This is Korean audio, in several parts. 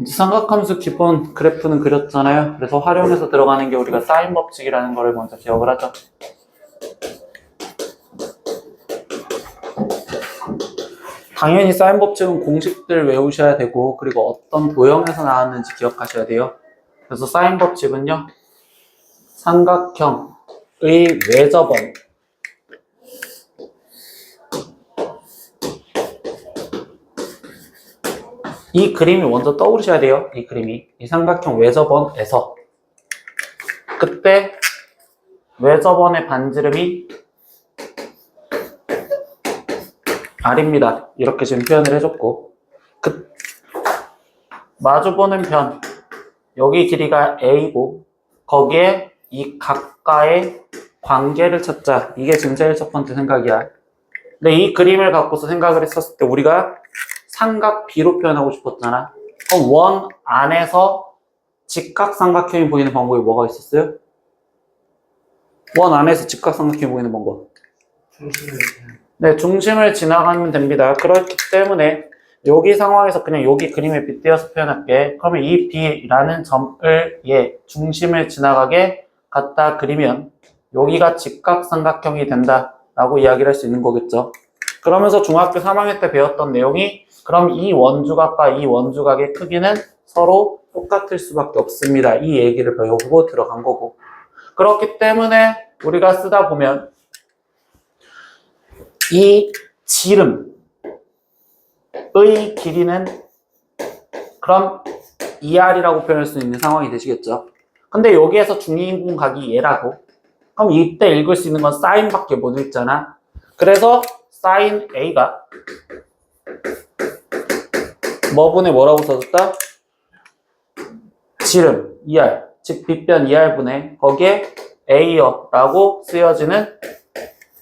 삼각함수 기본 그래프는 그렸잖아요. 그래서 활용해서 들어가는 게 우리가 사인 법칙이라는 거를 먼저 기억을 하죠. 당연히 사인 법칙은 공식들 외우셔야 되고, 그리고 어떤 도형에서 나왔는지 기억하셔야 돼요. 그래서 사인 법칙은요, 삼각형의 외접원, 이 그림이 먼저 떠오르셔야 돼요. 이 그림이, 이 삼각형 외접원에서 그때 외접원의 반지름이 R입니다. 이렇게 지금 표현을 해줬고, 마주보는 변, 여기 길이가 A고 거기에 이 각과의 관계를 찾자. 이게 지금 제일 첫 번째 생각이야. 근데 이 그림을 갖고서 생각을 했었을 때 우리가 삼각 B로 표현하고 싶었잖아. 그럼 원 안에서 직각삼각형이 보이는 방법이 뭐가 있었어요? 원 안에서 직각삼각형이 보이는 방법. 네, 중심을 지나가면 됩니다. 그렇기 때문에 여기 상황에서 그냥 여기 그림에 빗대어서 표현할게. 그러면 이 B라는 점을 중심을 지나가게 갖다 그리면 여기가 직각삼각형이 된다라고 이야기를 할 수 있는 거겠죠. 그러면서 중학교 3학년 때 배웠던 내용이 그럼 이 원주각과 이 원주각의 크기는 서로 똑같을 수밖에 없습니다. 이 얘기를 배우고 들어간 거고. 그렇기 때문에 우리가 쓰다 보면 이 지름의 길이는 그럼 2R이라고 표현할 수 있는 상황이 되시겠죠. 근데 여기에서 중위인공각이 얘라고. 그럼 이때 읽을 수 있는 건 사인밖에 못 읽잖아. 그래서 사인 A가 뭐분의 뭐라고 써줬다? 지름 2R, 즉 빗변 2R분의 거기에 A여라고 쓰여지는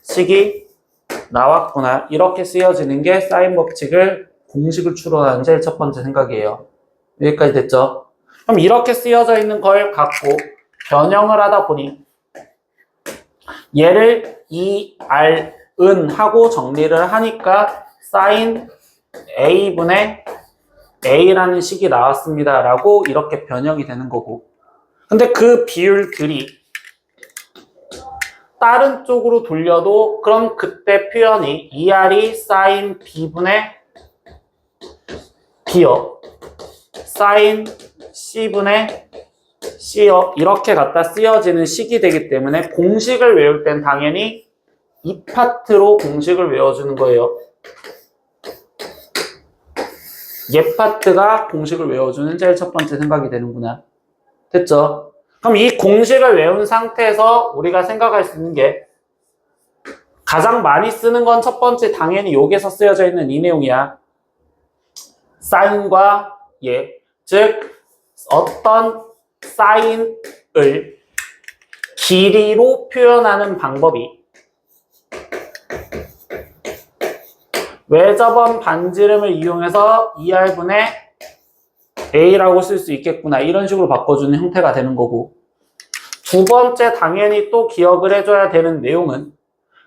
식이 나왔구나. 이렇게 쓰여지는 게 사인 법칙을 공식을 추론하는 제일 첫 번째 생각이에요. 여기까지 됐죠? 그럼 이렇게 쓰여져 있는 걸 갖고 변형을 하다 보니 얘를 2R은 하고 정리를 하니까 사인 A분의 A라는 식이 나왔습니다 라고 이렇게 변형이 되는 거고, 근데 그 비율들이 다른 쪽으로 돌려도 그럼 그때 표현이 2R이 사인 B분의 B여, 사인 C분의 C여, 이렇게 갖다 쓰여지는 식이 되기 때문에 공식을 외울 땐 당연히 이 파트로 공식을 외워주는 거예요. 얘 파트가 공식을 외워주는 제일 첫 번째 생각이 되는구나. 됐죠? 그럼 이 공식을 외운 상태에서 우리가 생각할 수 있는 게 가장 많이 쓰는 건 첫 번째 당연히 여기에서 쓰여져 있는 이 내용이야. 사인과 얘, 즉 어떤 사인을 길이로 표현하는 방법이 외접원 반지름을 이용해서 2R분의 A라고 쓸 수 있겠구나. 이런 식으로 바꿔주는 형태가 되는 거고, 두 번째 당연히 또 기억을 해줘야 되는 내용은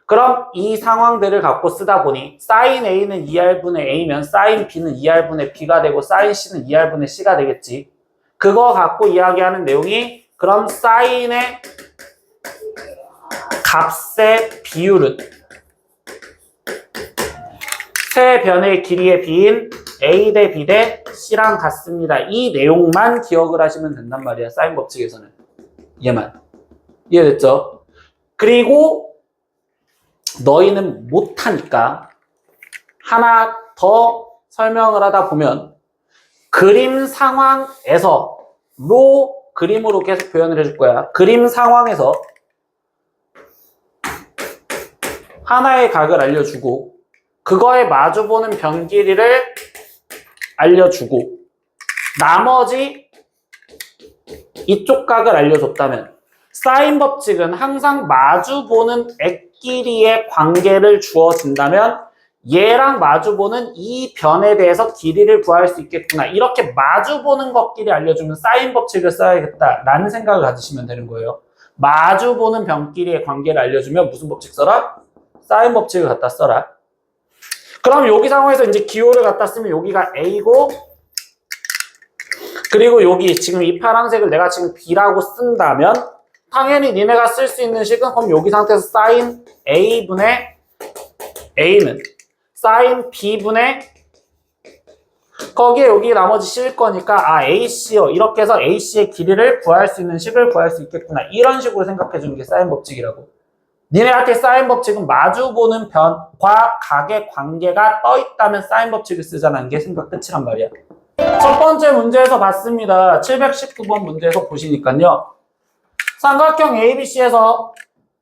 그럼 이 상황들을 갖고 쓰다 보니 사인 A는 2R분의 A면 사인 B는 2R분의 B가 되고 사인 C는 2R분의 C가 되겠지. 그거 갖고 이야기하는 내용이 그럼 사인의 값의 비율은 세 변의 길이의 B인 A 대 B 대 C랑 같습니다. 이 내용만 기억을 하시면 된단 말이야. 사인 법칙에서는. 얘만. 이해됐죠? 그리고 너희는 못하니까 하나 더 설명을 하다 보면 그림 상황에서 그림으로 계속 표현을 해줄 거야. 그림 상황에서 하나의 각을 알려주고 그거에 마주보는 변 길이를 알려주고 나머지 이쪽 각을 알려줬다면 사인 법칙은 항상 마주보는 액 길이의 관계를 주어진다면 얘랑 마주보는 이 변에 대해서 길이를 구할 수 있겠구나. 이렇게 마주보는 것끼리 알려주면 사인 법칙을 써야겠다라는 생각을 가지시면 되는 거예요. 마주보는 변끼리의 관계를 알려주면 무슨 법칙 써라? 사인 법칙을 갖다 써라. 그럼 여기 상황에서 이제 기호를 갖다 쓰면 여기가 A고 그리고 여기 지금 이 파란색을 내가 지금 B라고 쓴다면 당연히 니네가 쓸 수 있는 식은 그럼 여기 상태에서 사인 A분의 A는 사인 B분의 거기에 여기 나머지 실 거니까 아 AC요. 이렇게 해서 AC의 길이를 구할 수 있는 식을 구할 수 있겠구나. 이런 식으로 생각해 주는 게 사인 법칙이라고. 니네한테 사인 법칙은 마주보는 변과 각의 관계가 떠 있다면 사인 법칙을 쓰잖아. 이게 생각 끝이란 말이야. 첫 번째 문제에서 봤습니다. 719번 문제에서 보시니까요. 삼각형 ABC에서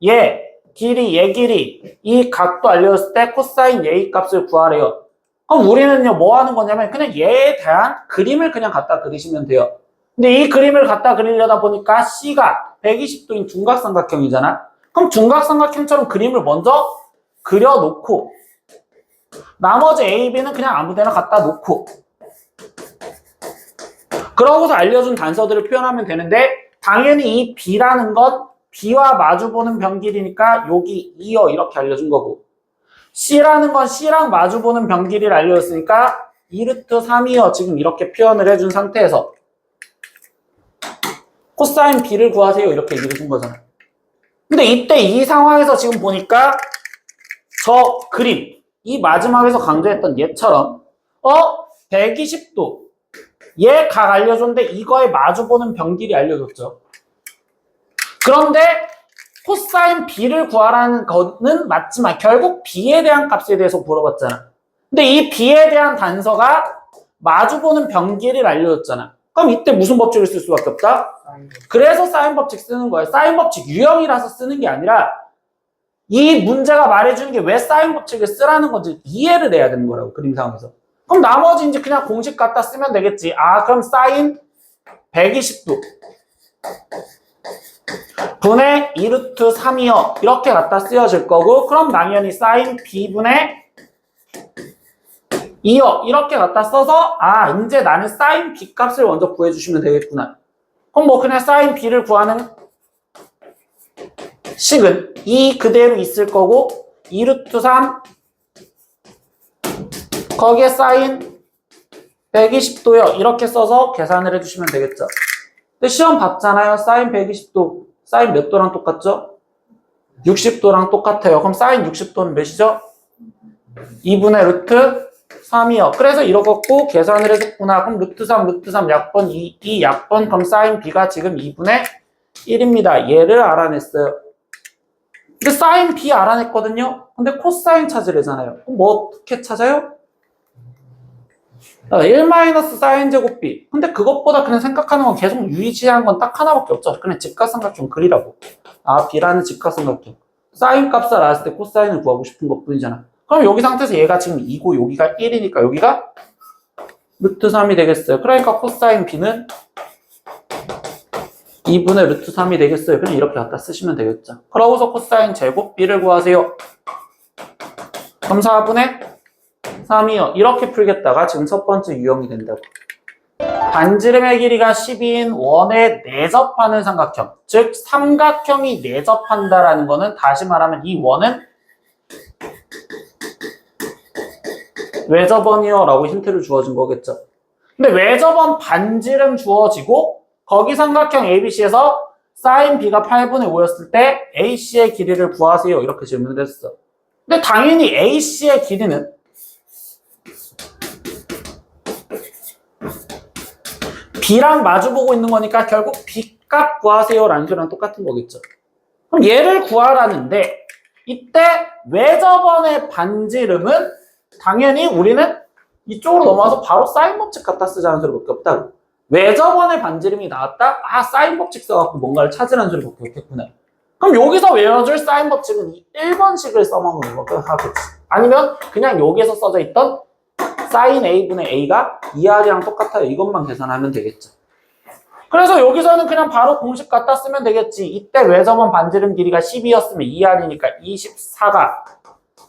얘 길이 이 각도 알려줬을 때 코사인 A 값을 구하래요. 그럼 우리는요 뭐 하는 거냐면 그냥 얘에 대한 그림을 그냥 갖다 그리시면 돼요. 근데 이 그림을 갖다 그리려다 보니까 C가 120도인 둔각삼각형이잖아. 그럼 둔각삼각형처럼 그림을 먼저 그려놓고 나머지 A, B는 그냥 아무데나 갖다 놓고 그러고서 알려준 단서들을 표현하면 되는데 당연히 이 B라는 건 B와 마주보는 변길이니까 여기 2요 이렇게 알려준 거고 C라는 건 C랑 마주보는 변길이를 알려줬으니까 2루트 3이요 지금 이렇게 표현을 해준 상태에서 코사인 B를 구하세요 이렇게 얘기를 준 거잖아. 근데 이때 이 상황에서 지금 보니까 저 그림 이 마지막에서 강조했던 얘처럼 120도 얘 각 알려줬는데 이거에 마주보는 변길이 알려줬죠. 그런데 코사인 B를 구하라는 거는 맞지만 결국 B에 대한 값에 대해서 물어봤잖아. 근데 이 B에 대한 단서가 마주보는 변길을 알려줬잖아. 그럼 이때 무슨 법칙을 쓸 수밖에 없다? 그래서 사인 법칙 쓰는 거예요. 사인 법칙 유형이라서 쓰는 게 아니라 이 문제가 말해주는 게 왜 사인 법칙을 쓰라는 건지 이해를 해야 되는 거라고 그림상에서. 그럼 나머지 이제 그냥 공식 갖다 쓰면 되겠지. 아 그럼 사인 120도 분의 2루트 3이요 이렇게 갖다 쓰여질 거고 그럼 당연히 사인 B분의 2요 이렇게 갖다 써서 아 이제 나는 사인 B 값을 먼저 구해주시면 되겠구나. 그럼 뭐 그냥 사인 B를 구하는 식은 2 그대로 있을 거고 2루트 3 거기에 사인 120도요 이렇게 써서 계산을 해주시면 되겠죠. 근데 시험 봤잖아요. 사인 120도 사인 몇 도랑 똑같죠? 60도랑 똑같아요. 그럼 사인 60도는 몇이죠? 2분의 루트 3이요. 그래서 이렇게 계산을 해줬구나. 그럼 루트 3 약분 2 약분 그럼 사인 B가 지금 2분의 1입니다. 얘를 알아냈어요. 근데 사인 B 알아냈거든요. 근데 코사인 찾으래잖아요. 그럼 뭐 어떻게 찾아요? 1-사인 제곱 B. 근데 그것보다 그냥 생각하는 건 계속 유의지한 건 딱 하나밖에 없죠. 그냥 직각삼각형 그리라고. 아, B라는 직각삼각형. 사인 값을 알았을 때 코사인을 구하고 싶은 것 뿐이잖아. 그럼 여기 상태에서 얘가 지금 2고 여기가 1이니까 여기가 루트 3이 되겠어요. 그러니까 코사인 B는 2분의 루트 3이 되겠어요. 그냥 이렇게 갖다 쓰시면 되겠죠. 그러고서 코사인 제곱 B를 구하세요. 그럼 4분의 3이요. 이렇게 풀겠다가 지금 첫 번째 유형이 된다고. 반지름의 길이가 12인 원에 내접하는 삼각형. 즉 삼각형이 내접한다라는 거는 다시 말하면 이 원은 외접원이요 라고 힌트를 주어준 거겠죠. 근데 외접원 반지름 주어지고 거기 삼각형 ABC에서 사인 B가 8분의 5였을 때 AC의 길이를 구하세요 이렇게 질문을 했어. 근데 당연히 AC의 길이는 B랑 마주보고 있는 거니까 결국 B값 구하세요 라는 소리랑 똑같은 거겠죠. 그럼 얘를 구하라는데 이때 외접원의 반지름은 당연히 우리는 이쪽으로 넘어와서 바로 사인 법칙 갖다 쓰자는 소리밖에 없다고. 외접원의 반지름이 나왔다? 아 사인 법칙 써갖고 뭔가를 찾으라는 소리밖에 없겠구나. 그럼 여기서 외워줄 사인 법칙은 이 1번식을 써먹는 거고 하겠지. 아니면 그냥 여기에서 써져 있던 사인 A분의 A가 2R이랑 똑같아요. 이것만 계산하면 되겠죠. 그래서 여기서는 그냥 바로 공식 갖다 쓰면 되겠지. 이때 외접원 반지름 길이가 12였으면 2R이니까 24가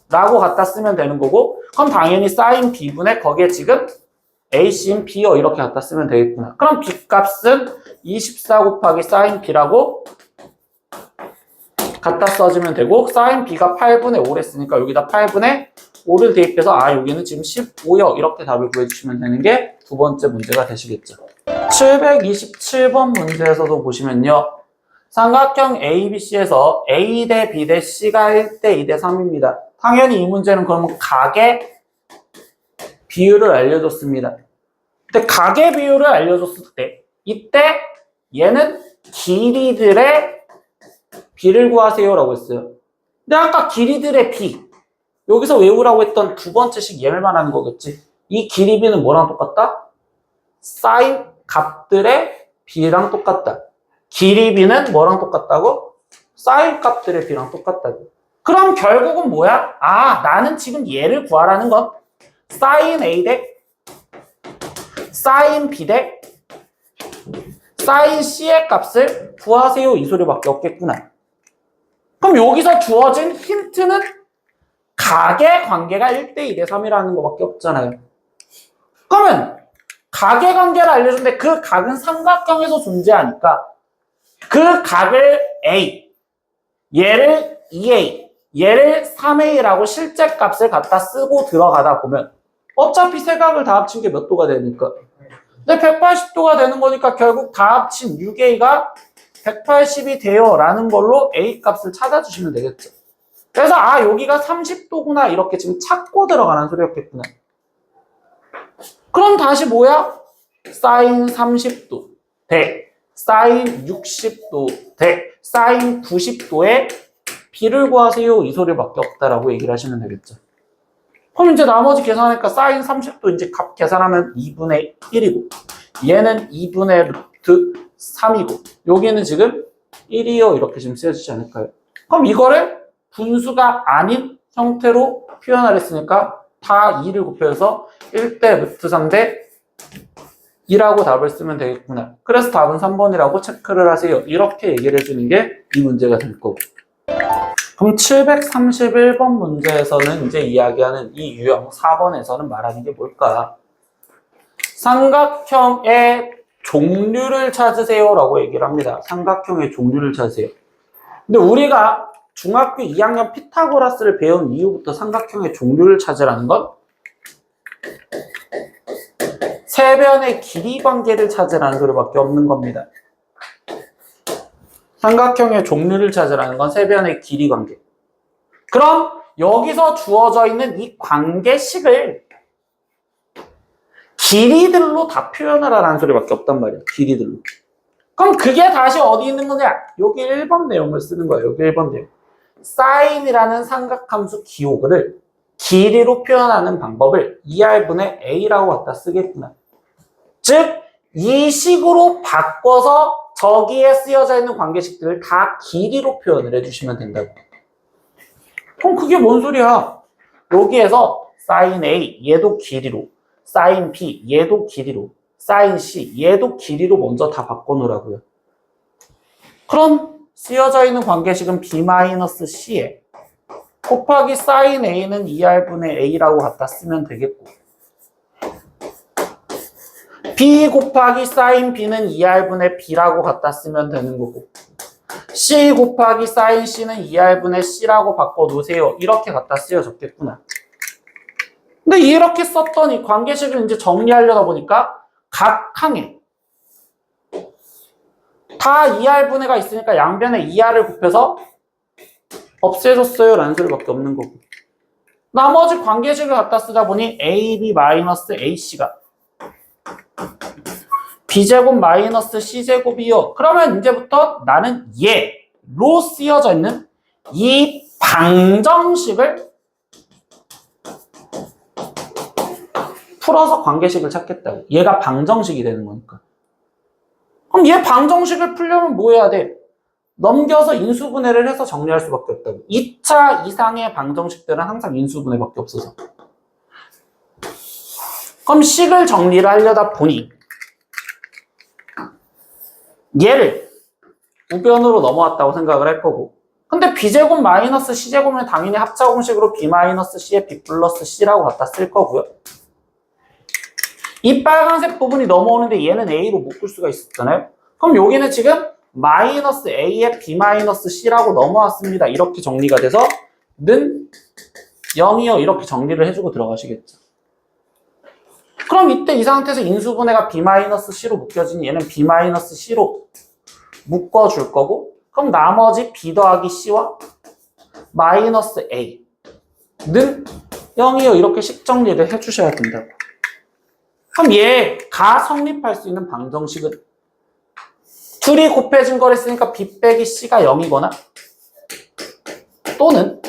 라고 갖다 쓰면 되는 거고 그럼 당연히 사인 B분의 거기에 지금 AC인 B요 이렇게 갖다 쓰면 되겠구나. 그럼 B값은 24 곱하기 사인 B라고 갖다 써주면 되고 사인 B가 8분의 5를 했으니까 여기다 8분의 5를 대입해서 아 여기는 지금 15요 이렇게 답을 구해주시면 되는 게 두 번째 문제가 되시겠죠. 727번 문제에서도 보시면요. 삼각형 ABC에서 A 대 B 대 C가 1대 2대 3입니다. 당연히 이 문제는 그러면 각의 비율을 알려줬습니다. 근데 각의 비율을 알려줬을 때 이때 얘는 길이들의 비를 구하세요 라고 했어요. 근데 아까 길이들의 비 여기서 외우라고 했던 두 번째 식 얘를 말하는 거겠지. 이 길이 비는 뭐랑 똑같다? 사인 값들의 비랑 똑같다. 길이 비는 뭐랑 똑같다고? 사인 값들의 비랑 똑같다고. 그럼 결국은 뭐야? 아, 나는 지금 얘를 구하라는 건 사인 A 대 사인 B 대 사인 C의 값을 구하세요 이 소리밖에 없겠구나. 그럼 여기서 주어진 힌트는 각의 관계가 1대 2대 3이라는 거밖에 없잖아요. 그러면 각의 관계를 알려주는데 그 각은 삼각형에서 존재하니까 그 각을 A, 얘를 2A, 얘를 3A라고 실제 값을 갖다 쓰고 들어가다 보면 어차피 세 각을 다 합친 게 몇 도가 되니까 근데 180도가 되는 거니까 결국 다 합친 6A가 180이 돼요 라는 걸로 A 값을 찾아주시면 되겠죠. 그래서 아 여기가 30도구나 이렇게 지금 찾고 들어가는 소리였겠구나. 그럼 다시 뭐야? 사인 30도 대 사인 60도 대 사인 90도의 비를 구하세요 이 소리밖에 없다라고 얘기를 하시면 되겠죠. 그럼 이제 나머지 계산하니까 사인 30도 이제 값 계산하면 2분의 1이고 얘는 2분의 루트 3이고 여기는 지금 1이요 이렇게 지금 쓰여지지 않을까요? 그럼 이거를 분수가 아닌 형태로 표현하랬으니까 다 2를 곱해서 1대 루트 3대 2라고 답을 쓰면 되겠구나. 그래서 답은 3번이라고 체크를 하세요. 이렇게 얘기를 해주는 게 이 문제가 될 거고. 그럼 731번 문제에서는 이제 이야기하는 이 유형 4번에서는 말하는 게 뭘까? 삼각형의 종류를 찾으세요 라고 얘기를 합니다. 삼각형의 종류를 찾으세요. 근데 우리가 중학교 2학년 피타고라스를 배운 이후부터 삼각형의 종류를 찾으라는 건 세변의 길이 관계를 찾으라는 소리밖에 없는 겁니다. 삼각형의 종류를 찾으라는 건 세변의 길이 관계. 그럼 여기서 주어져 있는 이 관계식을 길이들로 다 표현을 하라는 소리밖에 없단 말이야. 길이들로. 그럼 그게 다시 어디 있는 거냐? 여기 1번 내용을 쓰는 거예요. 여기 1번 내용. 사인이라는 삼각함수 기호를 길이로 표현하는 방법을 2R분의 A라고 갖다 쓰겠구나. 즉, 이 식으로 바꿔서 저기에 쓰여져 있는 관계식들을 다 길이로 표현을 해주시면 된다고. 그럼 그게 뭔 소리야? 여기에서 사인 A, 얘도 길이로, 사인 B, 얘도 길이로, 사인 C, 얘도 길이로 먼저 다 바꿔놓으라고요. 그럼 쓰여져 있는 관계식은 B-C에 곱하기 사인 A는 2R분의 A라고 갖다 쓰면 되겠고 B 곱하기 사인 B는 2R분의 B라고 갖다 쓰면 되는 거고 C 곱하기 사인 C는 2R분의 C라고 바꿔놓으세요. 이렇게 갖다 쓰여졌겠구나. 근데 이렇게 썼던 이 관계식을 이제 정리하려다 보니까 각 항에 다 2R분의가 있으니까 양변에 2R을 곱해서 없애줬어요 라는 소리밖에 없는 거고 나머지 관계식을 갖다 쓰다 보니 AB-AC가 B제곱 마이너스 C제곱이요. 그러면 이제부터 나는 얘로 쓰여져 있는 이 방정식을 풀어서 관계식을 찾겠다고. 얘가 방정식이 되는 거니까. 그럼 얘 방정식을 풀려면 뭐 해야 돼? 넘겨서 인수분해를 해서 정리할 수밖에 없다고. 2차 이상의 방정식들은 항상 인수분해밖에 없어서. 그럼 식을 정리를 하려다 보니 얘를 우변으로 넘어왔다고 생각을 할 거고 근데 B제곱 마이너스 C제곱은 당연히 합차공식으로 B 마이너스 C에 B 플러스 C라고 갖다 쓸 거고요. 이 빨간색 부분이 넘어오는데 얘는 A로 묶을 수가 있었잖아요. 그럼 여기는 지금 마이너스 A에 B 마이너스 C라고 넘어왔습니다. 이렇게 정리가 돼서 는 0이요 이렇게 정리를 해주고 들어가시겠죠. 그럼 이때 이 상태에서 인수분해가 B-C로 묶여지니 얘는 B-C로 묶어줄 거고, 그럼 나머지 B 더하기 C와 마이너스 A는 0이요. 이렇게 식 정리를 해주셔야 된다고. 그럼 얘가 성립할 수 있는 방정식은 둘이 곱해진 걸 했으니까 B 빼기 C가 0이거나 또는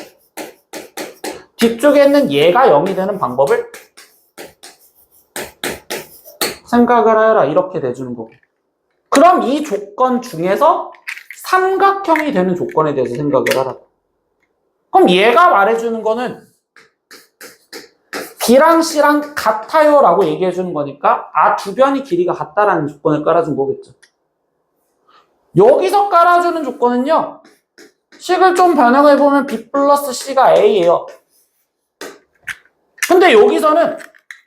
뒤쪽에 있는 얘가 0이 되는 방법을 생각을 해라. 이렇게 내주는 거고. 그럼 이 조건 중에서 삼각형이 되는 조건에 대해서 생각을 하라. 그럼 얘가 말해주는 거는 B랑 C랑 같아요 라고 얘기해 주는 거니까 두 변이 길이가 같다라는 조건을 깔아준 거겠죠. 여기서 깔아주는 조건은요, 식을 좀 변형해보면 B 플러스 C가 A예요. 근데 여기서는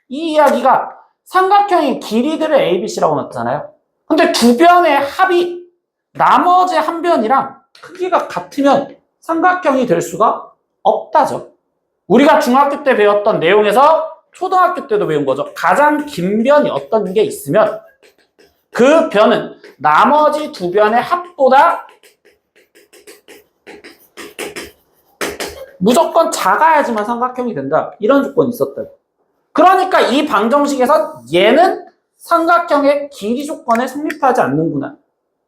이 이야기가 삼각형의 길이들을 A, B, C라고 놨잖아요. 근데 두 변의 합이 나머지 한 변이랑 크기가 같으면 삼각형이 될 수가 없다죠. 우리가 중학교 때 배웠던 내용에서 초등학교 때도 배운 거죠. 가장 긴 변이 어떤 게 있으면 그 변은 나머지 두 변의 합보다 무조건 작아야지만 삼각형이 된다. 이런 조건이 있었다고. 그러니까 이 방정식에서 얘는 삼각형의 길이 조건에 성립하지 않는구나.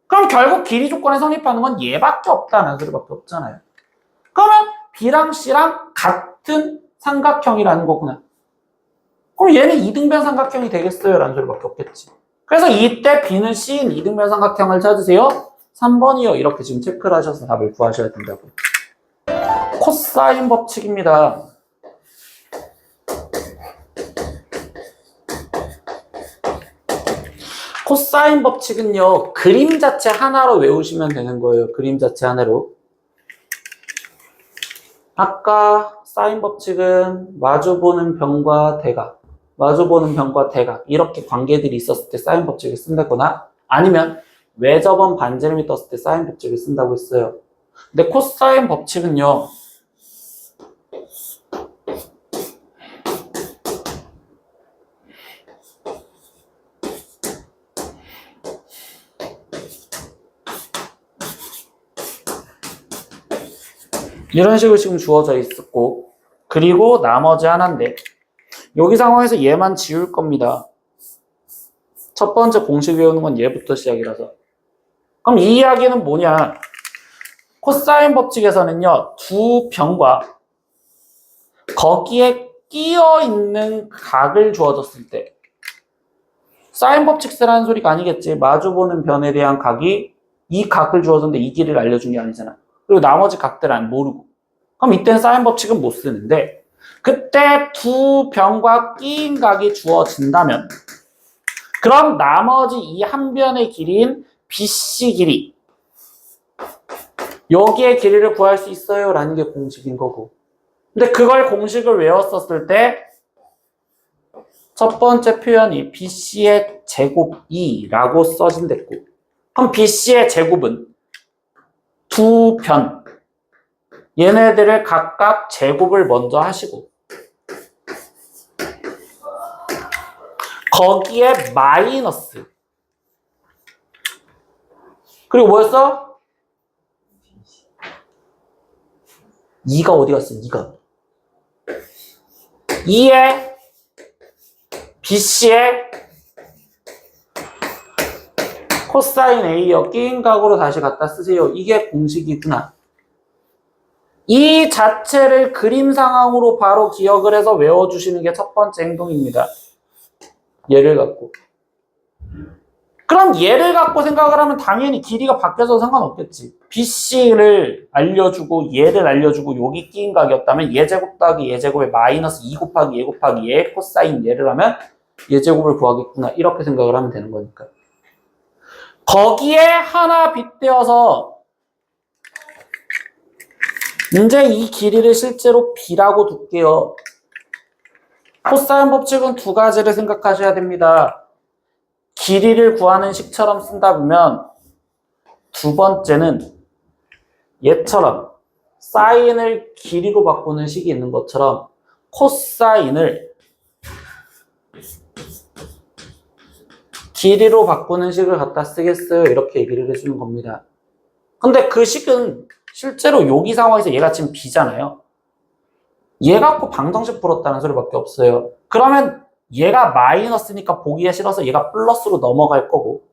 그럼 결국 길이 조건에 성립하는 건 얘밖에 없다는 소리밖에 없잖아요. 그러면 B랑 C랑 같은 삼각형이라는 거구나. 그럼 얘는 이등변 삼각형이 되겠어요? 라는 소리밖에 없겠지. 그래서 이때 B는 C인 이등변 삼각형을 찾으세요. 3번이요. 이렇게 지금 체크를 하셔서 답을 구하셔야 된다고. 코사인 법칙입니다. 코사인 법칙은요, 그림 자체 하나로 외우시면 되는 거예요. 그림 자체 하나로. 아까 사인 법칙은 마주보는 변과 대각, 마주보는 변과 대각 이렇게 관계들이 있었을 때 사인 법칙을 쓴다거나 아니면 외접원 반지름이 떴을 때 사인 법칙을 쓴다고 했어요. 근데 코사인 법칙은요, 이런 식으로 지금 주어져 있었고, 그리고 나머지 하나인데 여기 상황에서 얘만 지울 겁니다. 첫 번째 공식 외우는 건 얘부터 시작이라서. 그럼 이 이야기는 뭐냐? 코사인 법칙에서는요, 두 변과 거기에 끼어 있는 각을 주어졌을 때, 사인 법칙 쓰라는 소리가 아니겠지. 마주보는 변에 대한 각이 이 각을 주어졌는데 이 길이를 알려준 게 아니잖아. 그리고 나머지 각들은 모르고. 그럼 이때는 사인 법칙은 못 쓰는데, 그때 두 변과 끼인 각이 주어진다면, 그럼 나머지 이 한 변의 길이인 BC 길이, 여기의 길이를 구할 수 있어요 라는 게 공식인 거고. 근데 그걸 공식을 외웠었을 때 첫 번째 표현이 BC의 제곱 2라고 써진댔고, 그럼 BC의 제곱은 두 변, 얘네들을 각각 제곱을 먼저 하시고 거기에 마이너스, 그리고 뭐였어? 2가 어디 갔어? 2가 2에 BC의 코사인 A요. 끼인 각으로 다시 갖다 쓰세요. 이게 공식이구나. 이 자체를 그림 상황으로 바로 기억을 해서 외워주시는 게 첫 번째 행동입니다. 얘를 갖고. 그럼 얘를 갖고 생각을 하면 당연히 길이가 바뀌어서 상관없겠지. BC를 알려주고 얘를 알려주고 여기 끼인 각이었다면 얘 제곱 더하기 얘 제곱에 마이너스 2 곱하기 얘 곱하기 얘 코사인 얘를 하면 얘 제곱을 구하겠구나. 이렇게 생각을 하면 되는 거니까. 거기에 하나 빗대어서 이제 이 길이를 실제로 B라고 둘게요. 코사인 법칙은 두 가지를 생각하셔야 됩니다. 길이를 구하는 식처럼 쓴다 보면 두 번째는 얘처럼 사인을 길이로 바꾸는 식이 있는 것처럼 코사인을 길이로 바꾸는 식을 갖다 쓰겠어요? 이렇게 얘기를 해주는 겁니다. 근데 그 식은 실제로 여기 상황에서 얘가 지금 b잖아요. 얘 갖고 방정식 풀었다는 소리밖에 없어요. 그러면 얘가 마이너스니까 보기가 싫어서 얘가 플러스로 넘어갈 거고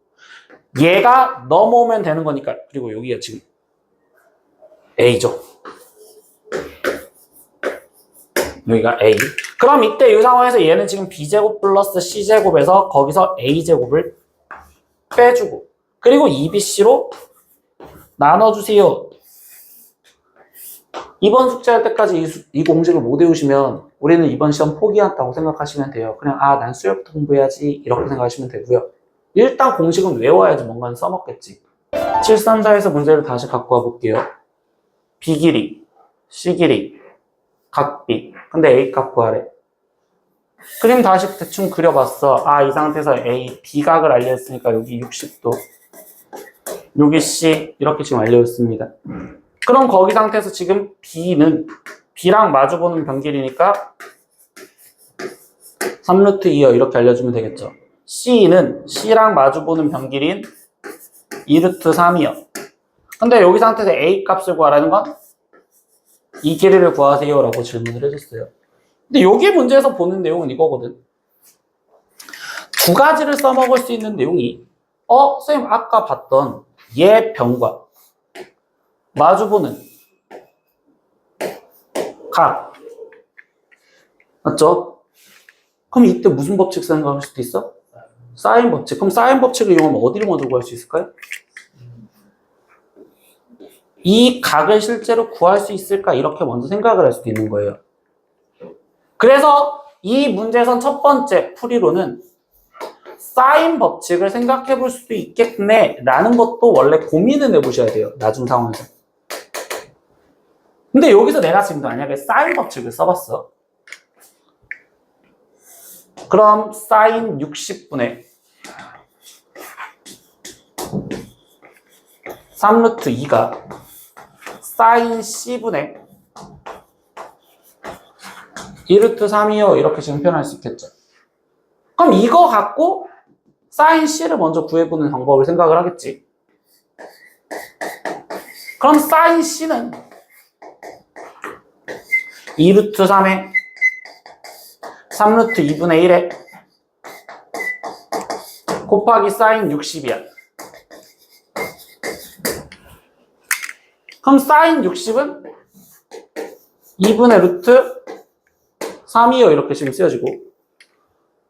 얘가 넘어오면 되는 거니까. 그리고 여기가 지금 a죠. 여기가 a. 그럼 이때 이 상황에서 얘는 지금 b제곱 플러스 c제곱에서 거기서 a제곱을 빼주고 그리고 2bc로 나눠주세요. 이번 숙제할 때까지 이 공식을 못 외우시면 우리는 이번 시험 포기한다고 생각하시면 돼요. 그냥 난 수열부터 공부해야지 이렇게 생각하시면 되고요. 일단 공식은 외워야지 뭔가는 써먹겠지. 734에서 문제를 다시 갖고 와볼게요. b 길이, c 길이, 각 b. 근데 a 값 구하래. 그림 다시 대충 그려봤어. 이 상태에서 a, b각을 알려줬으니까 여기 60도, 여기 c 이렇게 지금 알려줬습니다. 그럼 거기 상태에서 지금 b는 b랑 마주보는 변길이니까 3루트 2요 이렇게 알려주면 되겠죠. c는 c랑 마주보는 변길인 2루트 3이요. 근데 여기 상태에서 a 값을 구하라는 건 이 길이를 구하세요 라고 질문을 해줬어요. 근데 여기 문제에서 보는 내용은 이거거든. 두 가지를 써먹을 수 있는 내용이 선생님 아까 봤던 얘 변과 마주보는 각 맞죠? 그럼 이때 무슨 법칙 생각할 수도 있어? 사인 법칙. 그럼 사인 법칙을 이용하면 어디를 먼저 구할 수 있을까요? 이 각을 실제로 구할 수 있을까? 이렇게 먼저 생각을 할 수도 있는 거예요. 그래서 이 문제에선 첫 번째 풀이로는 사인 법칙을 생각해 볼 수도 있겠네 라는 것도 원래 고민을 해보셔야 돼요. 나중 상황에서. 근데 여기서 내가 지금 만약에 사인 법칙을 써봤어. 그럼 사인 60분의 3루트 2가 사인 c분의 2루트 3이요 이렇게 지금 표현할 수 있겠죠. 그럼 이거 갖고 사인 c를 먼저 구해보는 방법을 생각을 하겠지. 그럼 사인 c는 2루트 3에 3루트 2분의 1에 곱하기 사인 60이야. 그럼 사인 60은 2분의 루트 3이요 이렇게 지금 쓰여지고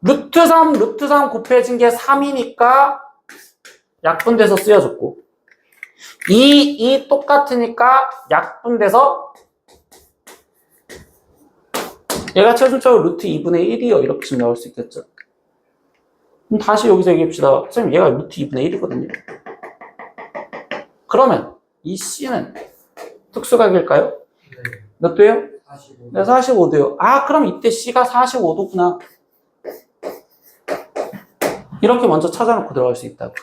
루트 3 곱해진 게 3이니까 약분돼서 쓰여졌고 이 똑같으니까 약분돼서 얘가 최종적으로 루트 2분의 1이요 이렇게 지금 나올 수 있겠죠. 그럼 다시 여기서 얘기합시다. 선생님 얘가 루트 2분의 1이거든요. 그러면 이 C는 특수각일까요? 네. 몇 도예요? 45. 네, 45도요. 그럼 이때 C가 45도구나. 이렇게 먼저 찾아놓고 들어갈 수 있다고.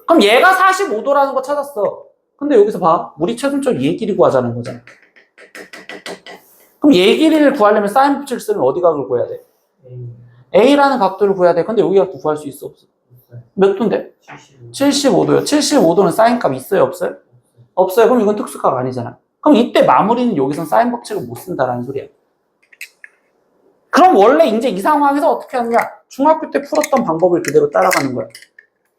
그럼 얘가 45도라는 거 찾았어. 근데 여기서 봐. 우리 최종적으로 얘 길이 구하자는 거잖아. 그럼 얘 길이를 구하려면 사인 법칙을 쓰면 어디 각을 구해야 돼? A라는 각도를 구해야 돼. 근데 여기 각도 구할 수 있어? 없어? 몇 도인데? 75도요. 75도는 사인 값 있어요? 없어요? 없어요. 그럼 이건 특수각 아니잖아. 그럼 이때 마무리는 여기선 사인 법칙을 못 쓴다라는 소리야. 그럼 원래 이제 이 상황에서 어떻게 하느냐? 중학교 때 풀었던 방법을 그대로 따라가는 거야.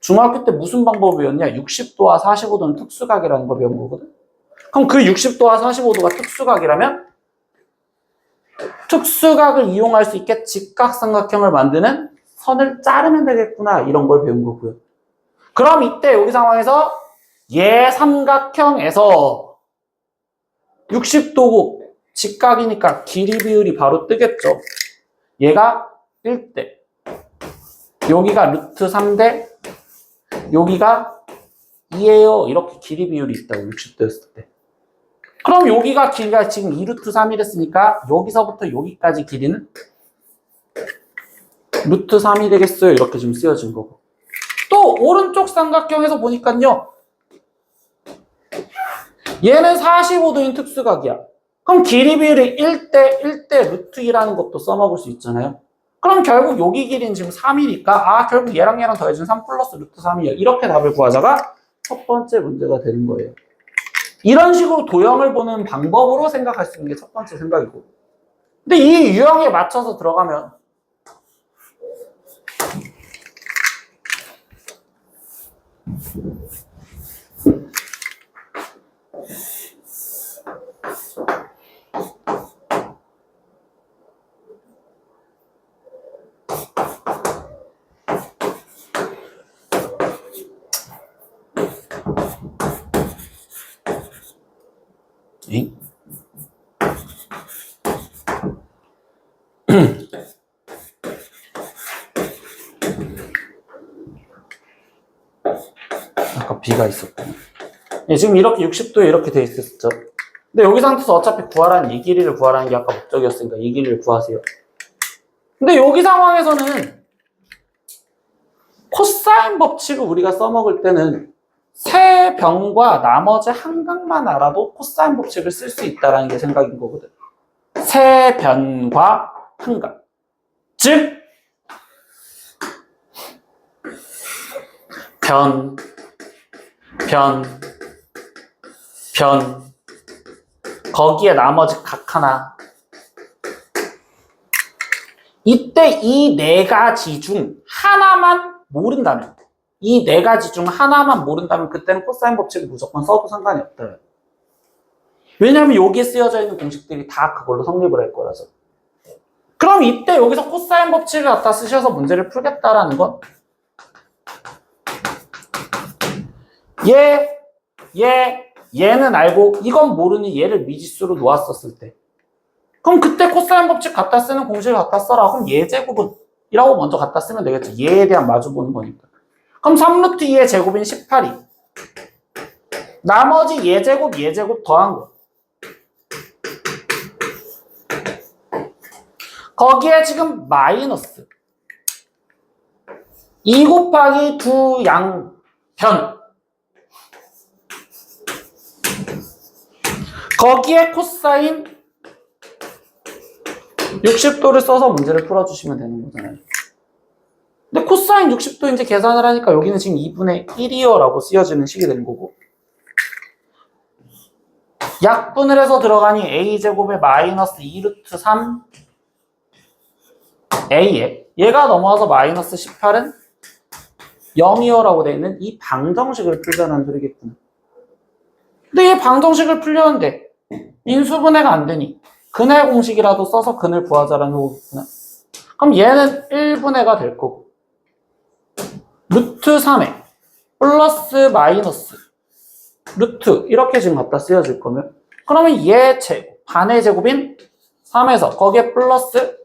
중학교 때 무슨 방법을 배웠냐? 60도와 45도는 특수각이라는 걸 배운 거거든. 그럼 그 60도와 45도가 특수각이라면 특수각을 이용할 수 있게 직각삼각형을 만드는 선을 자르면 되겠구나. 이런 걸 배운 거고요. 그럼 이때 여기 상황에서 얘 삼각형에서 60도고 직각이니까 길이 비율이 바로 뜨겠죠. 얘가 1대 여기가 루트 3대 여기가 2예요. 이렇게 길이 비율이 있다고 60도였을 때. 그럼 여기가 길이가 지금 2루트 3이랬으니까 여기서부터 여기까지 길이는 루트 3이 되겠어요. 이렇게 지금 쓰여진 거고. 또 오른쪽 삼각형에서 보니까요. 얘는 45도인 특수각이야. 그럼 길이 비율이 1대 루트 2라는 것도 써먹을 수 있잖아요. 그럼 결국 여기 길이는 지금 3이니까 결국 얘랑 얘랑 더해준 3 플러스 루트 3이에요. 이렇게 답을 구하자가 첫 번째 문제가 되는 거예요. 이런 식으로 도형을 보는 방법으로 생각할 수 있는 게 첫 번째 생각이고. 근데 이 유형에 맞춰서 들어가면 아까 B가 있었구나. 지금 이렇게 60도에 이렇게 돼 있었죠. 근데 여기 상태에서 어차피 구하라는 이 길이를 구하라는 게 아까 목적이었으니까 이 길이를 구하세요. 근데 여기 상황에서는 코사인 법칙을 우리가 써먹을 때는 세 변과 나머지 한 각만 알아도 코사인 법칙을 쓸 수 있다는 게 생각인 거거든. 세 변과 한 각. 즉, 변, 거기에 나머지 각 하나. 이때 이 네 가지 중 하나만 모른다면, 이 네 가지 중 하나만 모른다면 그때는 코사인 법칙을 무조건 써도 상관이 없다. 왜냐하면 여기에 쓰여져 있는 공식들이 다 그걸로 성립을 할 거라서. 그럼 이때 여기서 코사인 법칙을 갖다 쓰셔서 문제를 풀겠다라는 건 얘는 알고 이건 모르니 얘를 미지수로 놓았었을 때 그럼 그때 코사인 법칙 갖다 쓰는 공식을 갖다 써라. 그럼 얘 제곱은 이라고 먼저 갖다 쓰면 되겠죠. 얘에 대한 마주보는 거니까. 그럼 3루트 2의 제곱인 18이 나머지 얘 제곱 더한 거. 거기에 지금 마이너스 2 곱하기 두 양변 거기에 코사인 60도를 써서 문제를 풀어주시면 되는 거잖아요. 근데 코사인 60도 이제 계산을 하니까 여기는 지금 2분의 1이요 라고 쓰여지는 식이 되는 거고 약분을 해서 들어가니 a제곱에 마이너스 2루트 3 a에 얘가 넘어와서 마이너스 18은 0이요 라고 되어 있는 이 방정식을 풀자는 소리겠구나. 근데 이 방정식을 풀려는데 인수분해가 안 되니 근의 공식이라도 써서 근을 구하자라는 거겠구나. 그럼 얘는 1분해가 될 거고 루트 3에 플러스 마이너스 루트 이렇게 지금 갖다 쓰여질 거면 그러면 얘 제곱 반의 제곱인 3에서 거기에 플러스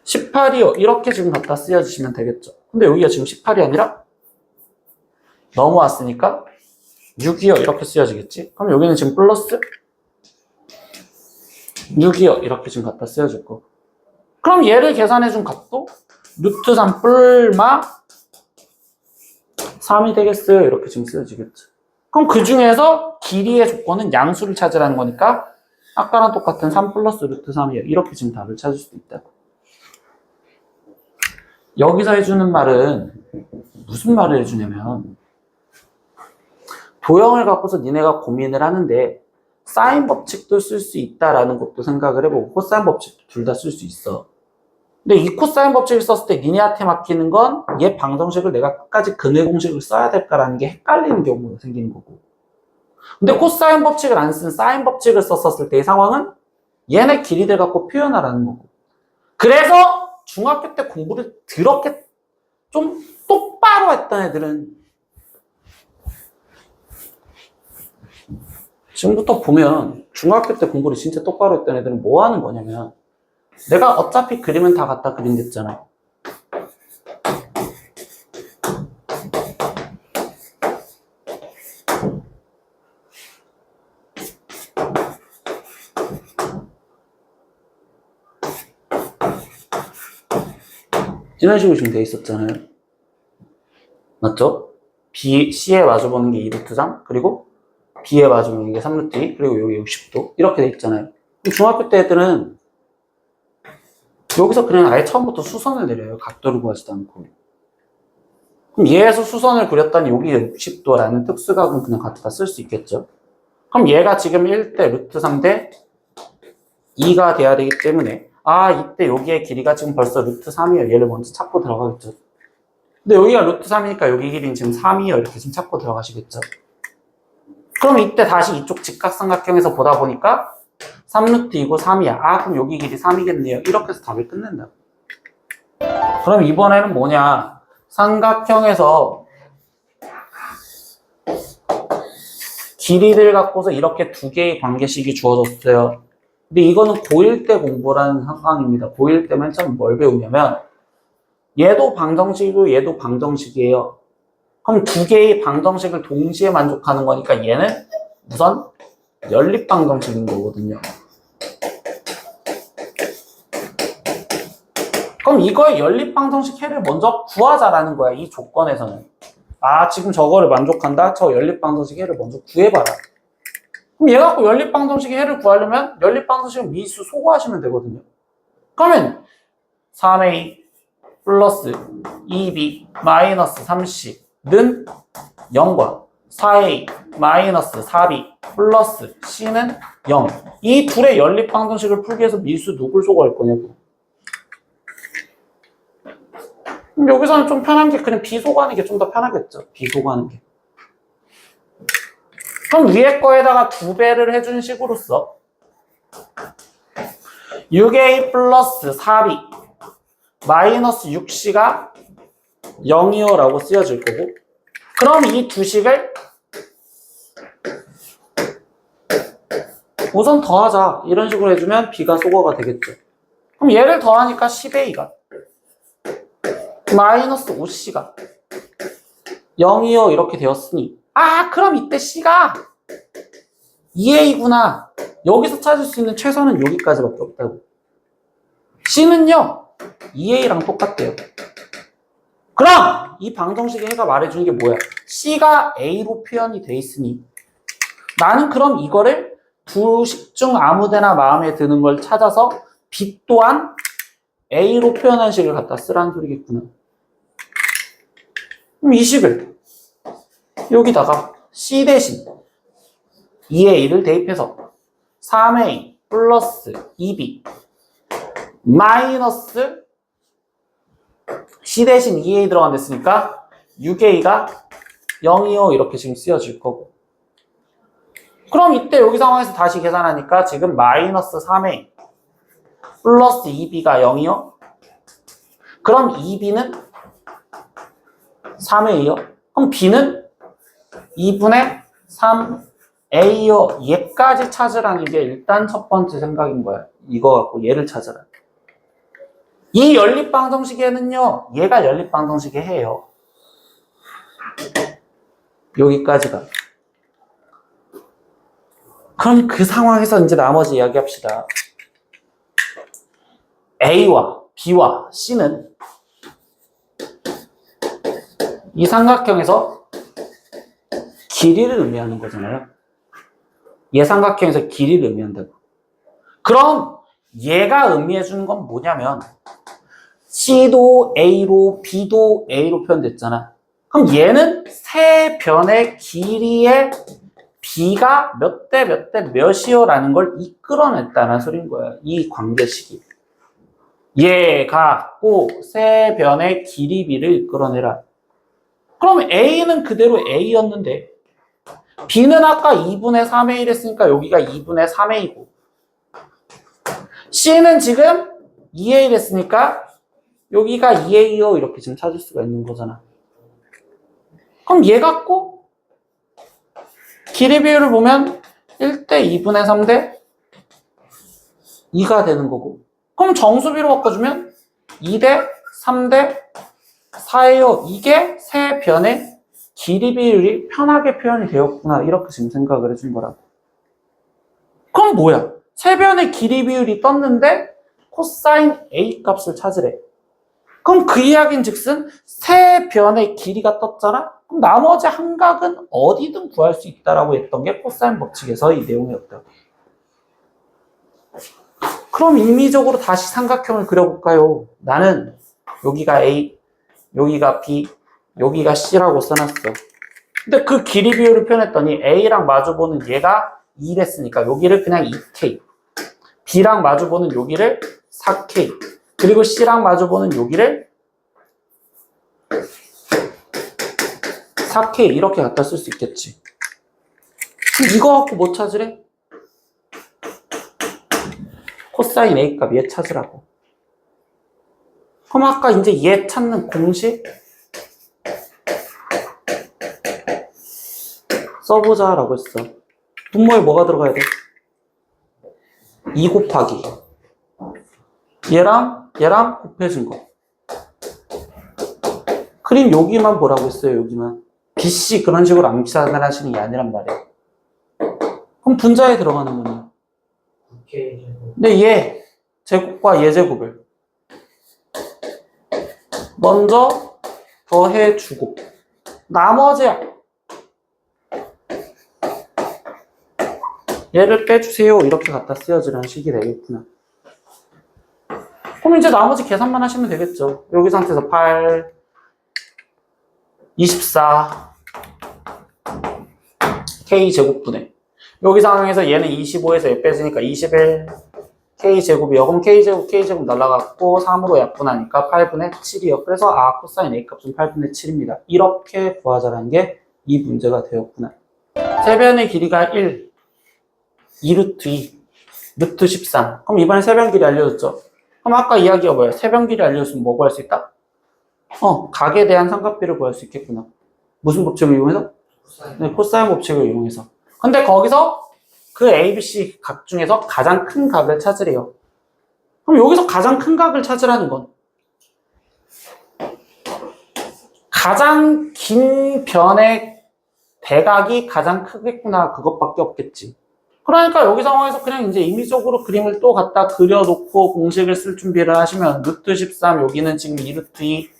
18이요 이렇게 지금 갖다 쓰여주시면 되겠죠. 근데 여기가 지금 18이 아니라 넘어왔으니까 6이요 이렇게 쓰여지겠지. 그럼 여기는 지금 플러스 6이요 이렇게 지금 갖다 쓰여질 거. 그럼 얘를 계산해준 값도 루트 3 뿔마 3이 되겠어요 이렇게 지금 쓰여지겠죠. 그럼 그 중에서 길이의 조건은 양수를 찾으라는 거니까 아까랑 똑같은 3 플러스 루트 3이에요 이렇게 지금 답을 찾을 수도 있다고. 여기서 해주는 말은 무슨 말을 해주냐면 도형을 갖고서 니네가 고민을 하는데 사인 법칙도 쓸 수 있다라는 것도 생각을 해보고 코사인 법칙도 둘 다 쓸 수 있어. 근데 이 코사인 법칙을 썼을 때 니네한테 막히는 건 얘 방정식을 내가 끝까지 근의 공식을 써야 될까라는 게 헷갈리는 경우가 생기는 거고 근데 코사인 법칙을 안 쓴 사인 법칙을 썼었을 때 이 상황은 얘네 길이들 갖고 표현하라는 거고 그래서 중학교 때 공부를 더럽게 좀 똑바로 했던 애들은 지금부터 보면 중학교 때 공부를 진짜 똑바로 했던 애들은 뭐 하는 거냐면 내가 어차피 그림은 다 갖다 그린댔잖아. 이런 식으로 지금 돼 있었잖아요. 맞죠? C에 마주보는 게 2루트 3 그리고 B에 마주보는 게 3루트 2 그리고 여기 60도 이렇게 돼 있잖아요. 중학교 때 애들은 여기서 그냥 아예 처음부터 수선을 내려요. 각도를 구하지도 않고. 그럼 얘에서 수선을 그렸다니 여기가 60도라는 특수각은 그냥 갖다 쓸 수 있겠죠. 그럼 얘가 지금 1대 루트 3대 2가 돼야 되기 때문에 이때 여기의 길이가 지금 벌써 루트 3이에요. 얘를 먼저 찾고 들어가겠죠. 근데 여기가 루트 3이니까 여기 길이는 지금 3이에요. 이렇게 지금 찾고 들어가시겠죠. 그럼 이때 다시 이쪽 직각삼각형에서 보다 보니까 3루트이고 3이야. 그럼 여기 길이 3이겠네요. 이렇게 해서 답을 끝낸다. 그럼 이번에는 뭐냐? 삼각형에서 길이를 갖고서 이렇게 두 개의 관계식이 주어졌어요. 근데 이거는 고1 때 공부라는 상황입니다. 고1 때 맨 처음 뭘 배우냐면 얘도 방정식이고 얘도 방정식이에요. 그럼 두 개의 방정식을 동시에 만족하는 거니까 얘는 우선 연립방정식인 거거든요. 그럼 이거의 연립방정식 해를 먼저 구하자라는 거야. 이 조건에서는. 지금 저거를 만족한다? 저 연립방정식 해를 먼저 구해봐라. 그럼 얘 갖고 연립방정식 해를 구하려면 연립방정식 미수 소거하시면 되거든요. 그러면 3a 플러스 2b 마이너스 3c는 0과 4a 마이너스 4b 플러스 c는 0. 이 둘의 연립방정식을 풀기 위해서 미수 누굴 소거할 거냐고. 여기서는 좀 편한 게 그냥 b 소거하는 게 좀 더 편하겠죠. b 소거하는 게. 그럼 위에 거에다가 2배를 해준 식으로써 6a 플러스 4b 마이너스 6c가 0이요 라고 쓰여질 거고, 그럼 이 두 식을 우선 더하자 이런 식으로 해주면 b가 소거가 되겠죠. 그럼 얘를 더하니까 10a가 마이너스 5c가 0이요 이렇게 되었으니 그럼 이때 c가 2a구나. 여기서 찾을 수 있는 최소는 여기까지밖에 없다고. c는요 2a랑 똑같대요. 그럼 이 방정식의 해가 말해주는 게 뭐야? c가 a로 표현이 돼 있으니 나는 그럼 이거를 두 식 중 아무데나 마음에 드는 걸 찾아서 b 또한 a로 표현한 식을 갖다 쓰라는 소리겠구나. 그럼 이 식을 여기다가 c 대신 2a를 대입해서 3a 플러스 2b 마이너스 c 대신 2a 들어간댔으니까 6a가 0이요 이렇게 지금 쓰여질 거고, 그럼 이때 여기 상황에서 다시 계산하니까 지금 마이너스 3a 플러스 2b가 0이요. 그럼 2b는 3a요. 그럼 b는 2분의 3a요. 얘까지 찾으라는 게 일단 첫 번째 생각인 거야. 이거 갖고 얘를 찾아라. 이 연립방정식에는요, 얘가 연립방정식의 해예요. 여기까지가. 그럼 그 상황에서 이제 나머지 이야기합시다. A와 B와 C는 이 삼각형에서 길이를 의미하는 거잖아요. 얘 삼각형에서 길이를 의미한다고. 그럼 얘가 의미해주는 건 뭐냐면 C도 A로 B도 A로 표현됐잖아. 그럼 얘는 세 변의 길이의 B가 몇 대 몇 대 몇이요 라는 걸 이끌어냈다는 소리인 거야. 이 관계식이. 얘 갖고 세 변의 길이 B를 이끌어내라. 그럼 A는 그대로 A였는데 B는 아까 2분의 3A 했으니까 여기가 2분의 3A고, C는 지금 2A 했으니까 여기가 2A요 이렇게 지금 찾을 수가 있는 거잖아. 그럼 얘 갖고 길이 비율을 보면 1대 2분의 3대 2가 되는 거고, 그럼 정수비로 바꿔주면 2대 3대 4예요. 이게 세 변의 길이 비율이 편하게 표현이 되었구나. 이렇게 지금 생각을 해준 거라고. 그럼 뭐야? 세 변의 길이 비율이 떴는데 코사인 A 값을 찾으래. 그럼 그 이야기는 즉슨 세 변의 길이가 떴잖아? 그럼 나머지 한 각은 어디든 구할 수 있다라고 했던 게 코사인 법칙에서 이 내용이었다고. 그럼 임의적으로 다시 삼각형을 그려볼까요? 나는 여기가 A, 여기가 B, 여기가 C라고 써놨어. 근데 그 길이 비율을 표현했더니 A랑 마주보는 얘가 2랬으니까 여기를 그냥 2K, B랑 마주보는 여기를 4K, 그리고 C랑 마주보는 여기를 4K 이렇게 갖다 쓸 수 있겠지. 이거 갖고 뭐 찾으래? 코사인 A 값 얘 찾으라고. 그럼 아까 이제 얘 찾는 공식 써보자 라고 했어. 분모에 뭐가 들어가야 돼? 2 곱하기 얘랑 곱해준 거. 그림 여기만 보라고 했어요. 여기만. BC 그런 식으로 암산을 하시는 게 아니란 말이에요. 그럼 분자에 들어가는 거네요. 근데 얘 제곱과 얘 제곱을 먼저 더해주고 나머지 얘를 빼주세요. 이렇게 갖다 쓰여지는 식이 되겠구나. 그럼 이제 나머지 계산만 하시면 되겠죠. 여기 상태에서 8, 24, K제곱분의 여기 상황에서 얘는 25에서 얘 빼주니까 21, K제곱이요. 그럼 K제곱 날라갔고 3으로 약분하니까 8분의 7이요. 그래서 코사인 A값은 8분의 7입니다. 이렇게 구하자라는 게 이 문제가 되었구나. 세변의 길이가 1, 2루트 2, 루트 13. 그럼 이번에 세변 길이 알려줬죠. 그럼 아까 이야기가 뭐예요? 세변 길이 알려줬으면 뭐 구할 수 있다? 각에 대한 삼각비를 구할 수 있겠구나. 무슨 법칙을 이용해서? 네, 코사인 법칙을 이용해서. 근데 거기서 그 ABC 각 중에서 가장 큰 각을 찾으래요. 그럼 여기서 가장 큰 각을 찾으라는 건 가장 긴 변의 대각이 가장 크겠구나. 그것밖에 없겠지. 그러니까 여기 상황에서 그냥 이제 임의적으로 그림을 또 갖다 그려놓고 공식을 쓸 준비를 하시면 루트 13, 여기는 지금 2루트 2,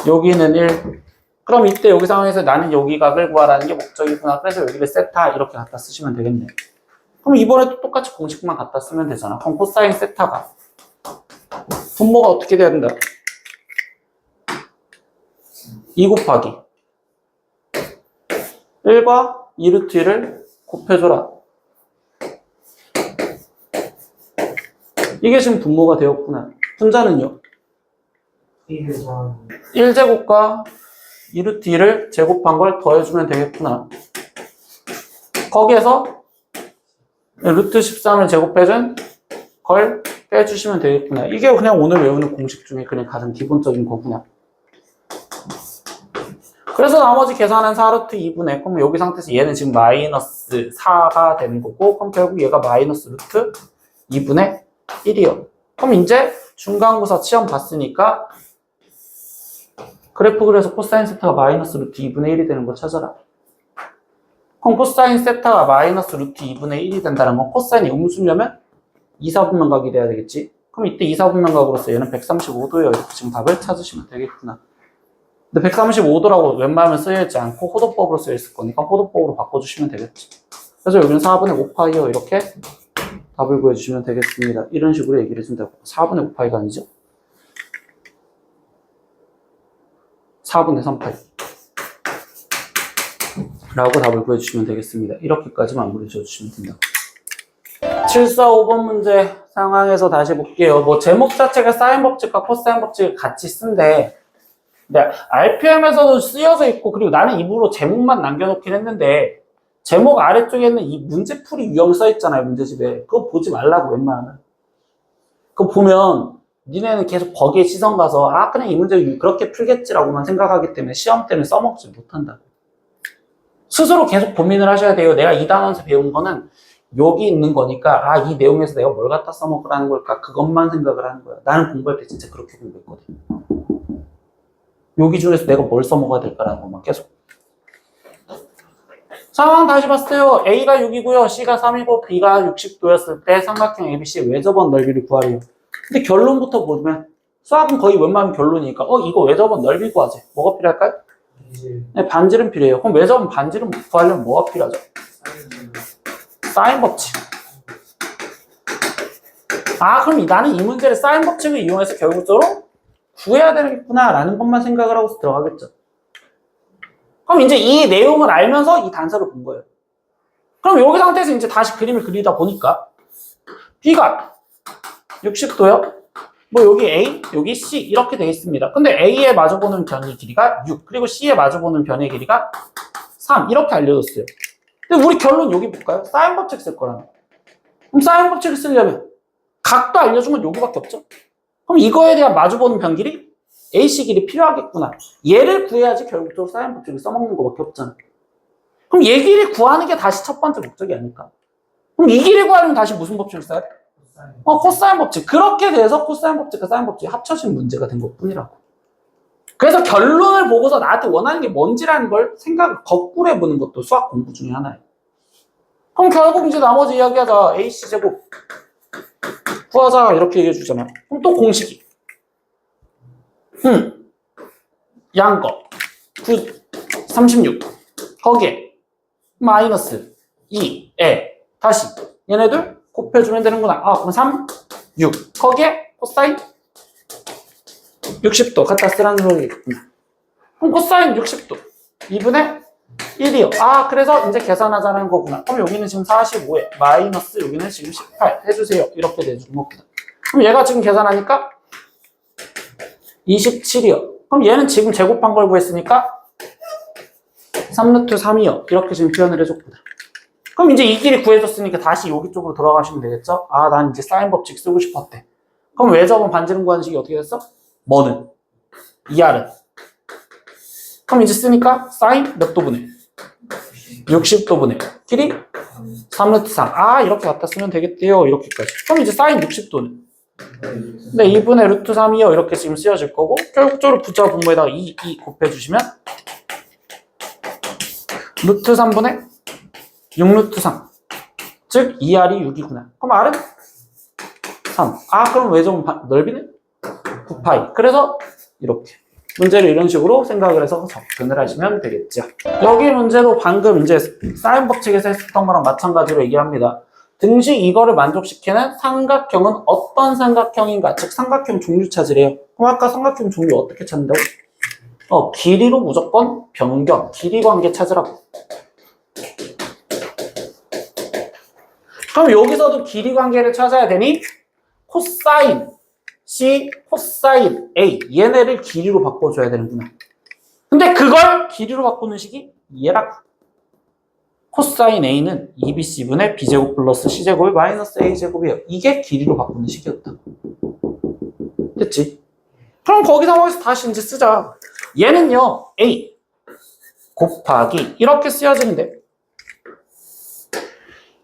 여기는 1. 그럼 이때 여기 상황에서 나는 여기 각을 구하라는 게 목적이구나. 그래서 여기를 세타 이렇게 갖다 쓰시면 되겠네. 그럼 이번에도 똑같이 공식만 갖다 쓰면 되잖아. 그럼 코사인 세타가 분모가 어떻게 돼야 된다? 2 곱하기 1과 2루트 1을 곱해줘라. 이게 지금 분모가 되었구나. 분자는요? 1제곱과 2루트 2를 제곱한 걸 더해주면 되겠구나. 거기에서 루트 13을 제곱해준 걸 빼주시면 되겠구나. 이게 그냥 오늘 외우는 공식 중에 그냥 가장 기본적인 거구나. 그래서 나머지 계산은 4루트 2분의, 그럼 여기 상태에서 얘는 지금 마이너스 4가 되는 거고, 그럼 결국 얘가 마이너스 루트 2분의 1이요. 그럼 이제 중간고사 시험 봤으니까 그래프 그려서 코사인 세타가 마이너스 루트 2분의 1이 되는 거 찾아라. 그럼 코사인 세타가 마이너스 루트 2분의 1이 된다는 건 코사인이 음수려면 2, 4분면각이 돼야 되겠지. 그럼 이때 2, 4분면각으로서 얘는 135도예요. 이렇게 지금 답을 찾으시면 되겠구나. 근데 135도라고 웬만하면 쓰여있지 않고 호도법으로 쓰여있을 거니까 호도법으로 바꿔주시면 되겠지. 그래서 여기는 4분의 5파이요. 이렇게 답을 구해주시면 되겠습니다. 이런 식으로 얘기를 해준다고. 4분의 5파이가 아니죠? 4분의 3파이 라고 답을 구해주시면 되겠습니다. 이렇게까지 마무리 지어주시면 된다. 745번 문제 상황에서 다시 볼게요. 뭐 제목 자체가 사인 법칙과 코사인 법칙을 같이 쓴데 근데 RPM에서도 쓰여져 있고, 그리고 나는 입으로 제목만 남겨놓긴 했는데 제목 아래쪽에는 이 문제풀이 유형 써있잖아요. 문제집에. 그거 보지 말라고 웬만하면. 그거 보면 니네는 계속 거기에 시선 가서 그냥 이 문제 그렇게 풀겠지라고만 생각하기 때문에 시험 때는 써먹지 못한다고. 스스로 계속 고민을 하셔야 돼요. 내가 이 단원에서 배운 거는 여기 있는 거니까 이 내용에서 내가 뭘 갖다 써먹으라는 걸까? 그것만 생각을 하는 거야. 나는 공부할 때 진짜 그렇게 공부했거든. 여기 중에서 내가 뭘 써먹어야 될까라는 것만 계속. 상황 다시 봤어요. A가 6이고요. C가 3이고 B가 60도였을 때 삼각형 ABC의 외접원 넓이를 구하래요. 근데 결론부터 보면 수학은 거의 웬만하면 결론이니까 이거 외접원 넓이 구하지. 뭐가 필요할까요? 네, 반지름 필요해요. 그럼 외접원 반지름 구하려면 뭐가 필요하죠? 사인 법칙. 아, 그럼 나는 이 문제를 사인 법칙을 이용해서 결국적으로 구해야 되겠구나 라는 것만 생각을 하고 들어가겠죠. 그럼 이제 이 내용을 알면서 이 단서를 본 거예요. 그럼 여기 상태에서 이제 다시 그림을 그리다 보니까 B가 60도요. 뭐 여기 A, 여기 C 이렇게 되어 있습니다. 근데 A에 마주보는 변의 길이가 6, 그리고 C에 마주보는 변의 길이가 3 이렇게 알려졌어요. 근데 우리 결론 여기 볼까요? 사인 법칙 쓸 거라면. 그럼 사인 법칙을 쓰려면 각도 알려준 건 여기밖에 없죠. 그럼 이거에 대한 마주보는 변 길이 AC 길이 필요하겠구나. 얘를 구해야지 결국적으로 사인 법칙을 써먹는 거밖에 없잖아. 그럼 얘 길이 구하는 게 다시 첫 번째 목적이 아닐까? 그럼 이 길이 구하려면 다시 무슨 법칙을 써야 돼? 코사인 법칙. 그렇게 돼서 코사인 법칙과 사인 법칙이 합쳐진 문제가 된 것뿐이라고. 그래서 결론을 보고서 나한테 원하는 게 뭔지라는 걸 생각을 거꾸로 해보는 것도 수학 공부 중에 하나예요. 그럼 결국 이제 나머지 이야기하자. AC제곱 구하자 이렇게 얘기해 주잖아. 그럼 또 공식이 양거 36 거기에 마이너스 2에 다시 얘네들 곱해주면 되는구나. 아, 그럼 3, 6 거기에 코사인 60도 갖다 쓰라는 소리겠구나. 그럼 코사인 60도 2분의 1이요. 아, 그래서 이제 계산하자는 거구나. 그럼 여기는 지금 45에 마이너스 여기는 지금 18 해주세요. 이렇게 돼주는 거구나. 그럼 얘가 지금 계산하니까 27이요. 그럼 얘는 지금 제곱한 걸 구했으니까 3루트 3이요. 이렇게 지금 표현을 해줬구나. 그럼 이제 이 길이 구해줬으니까 다시 여기 쪽으로 돌아가시면 되겠죠? 아, 난 이제 사인 법칙 쓰고 싶었대. 그럼 외접은 반지름 구하는 식이 어떻게 됐어? 뭐는? 2R은. 그럼 이제 쓰니까 사인 몇 도분의? 60도분의 길이 3루트 3. 아, 이렇게 갖다 쓰면 되겠대요. 이렇게까지. 그럼 이제 사인 60도는? 네, 2분의 루트 3이요. 이렇게 지금 쓰여질 거고, 결국적으로 부자 분모에다가 2 곱해주시면 루트 3분의 6루트 3. 즉 2R이 6이구나. 그럼 R은 3. 아, 그럼 외접은 넓이는 9파이. 그래서 이렇게 문제를 이런 식으로 생각을 해서 접근을 하시면 되겠죠. 여기 문제도 방금 이제 사인 법칙에서 했었던 거랑 마찬가지로 얘기합니다. 등식 이거를 만족시키는 삼각형은 어떤 삼각형인가? 즉 삼각형 종류 찾으래요. 그럼 아까 삼각형 종류 어떻게 찾는다고? 길이로 무조건 변경, 길이 관계 찾으라고. 그럼 여기서도 길이 관계를 찾아야 되니 코사인 C, 코사인 A 얘네를 길이로 바꿔줘야 되는구나. 근데 그걸 길이로 바꾸는 식이 얘라고. 코사인 A는 2BC분의 B제곱 플러스 C제곱이 마이너스 A제곱이에요. 이게 길이로 바꾸는 식이었다. 됐지? 그럼 거기 상황에서 다시 이제 쓰자. 얘는요 A 곱하기 이렇게 쓰여지는데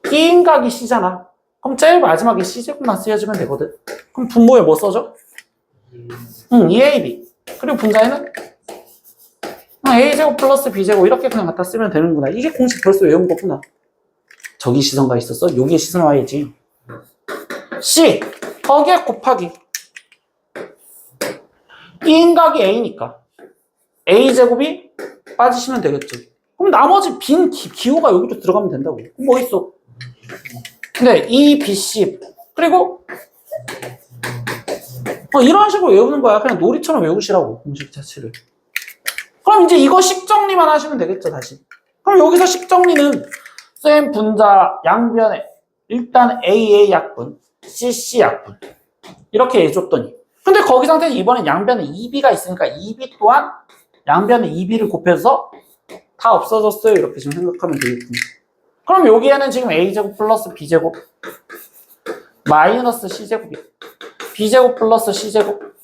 B인각이 C잖아. 그럼 제일 마지막에 C제곱만 쓰여지면 되거든. 그럼 분모에 뭐 써줘? 2AB. 그리고 분자에는 A제곱 플러스 B제곱 이렇게 그냥 갖다 쓰면 되는구나. 이게 공식 벌써 외운 거구나. 저기 시선가 있었어? 여기에 시선 와야지. C 거기에 곱하기 B인각이 A니까 A제곱이 빠지시면 되겠죠. 그럼 나머지 빈 기호가 여기로 들어가면 된다고. 그럼 뭐 있어? 근데 E, B, C 그리고 이런 식으로 외우는 거야. 그냥 놀이처럼 외우시라고 공식 자체를. 그럼 이제 이거 식정리만 하시면 되겠죠 다시. 그럼 여기서 식정리는 쌤 분자 양변에 일단 AA 약분, CC 약분 이렇게 해줬더니 근데 거기 상태에서 이번엔 양변에 2B가 있으니까 2B 또한 양변에 2B를 곱해서 다 없어졌어요. 이렇게 지금 생각하면 되겠군요. 그럼 여기에는 지금 A제곱 플러스 B제곱 마이너스 C제곱이에요. B제곱 플러스 C제곱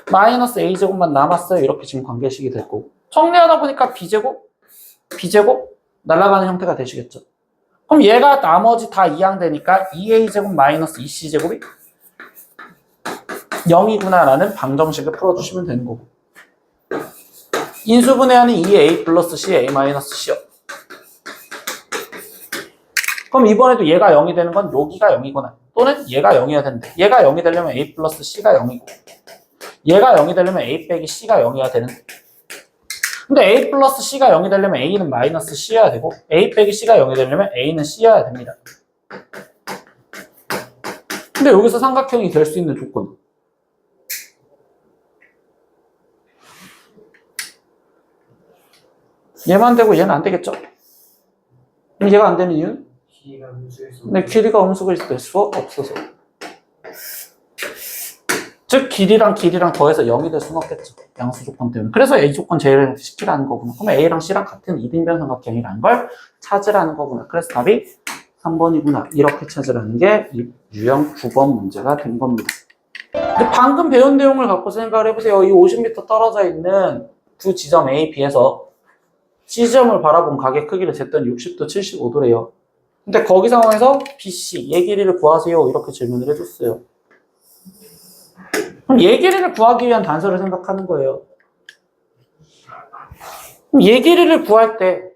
마이너스 A제곱만 남았어요. 이렇게 지금 관계식이 될 거고 정리하다 보니까 B제곱 날아가는 형태가 되시겠죠. 그럼 얘가 나머지 다 이항되니까 2A제곱 마이너스 2C제곱이 0이구나 라는 방정식을 풀어주시면 되는 거고 인수분해하는 2A 플러스 C, A 마이너스 C요. 그럼 이번에도 얘가 0이 되는 건 여기가 0이거나 또는 얘가 0이어야 된대. 얘가 0이 되려면 A 플러스 C가 0이고 얘가 0이 되려면 A 빼기 C가 0이어야 되는데 근데 A 플러스 C가 0이 되려면 A는 마이너스 C여야 되고 A 빼기 C가 0이 되려면 A는 C여야 됩니다. 근데 여기서 삼각형이 될 수 있는 조건은 얘만 되고 얘는 안 되겠죠? 그럼 얘가 안 되는 이유는? 근데 길이가 음수일 될 수 없어서. 즉 길이랑 더해서 0이 될 수는 없겠죠. 양수 조건 때문에. 그래서 A 조건 제일 쉽지라는 거구나. 그러면 A랑 C랑 같은 이등변 삼각형이라는 걸 찾으라는 거구나. 그래서 답이 3번이구나. 이렇게 찾으라는 게 유형 9번 문제가 된 겁니다. 근데 방금 배운 내용을 갖고 생각을 해보세요. 이 50m 떨어져 있는 두 지점 A, B에서 C점을 바라본 가게 크기를 쟀더니 60도, 75도래요. 근데 거기 상황에서 BC, 얘 길이를 구하세요. 이렇게 질문을 해줬어요. 그럼 얘 길이를 구하기 위한 단서를 생각하는 거예요. 그럼 얘 길이를 구할 때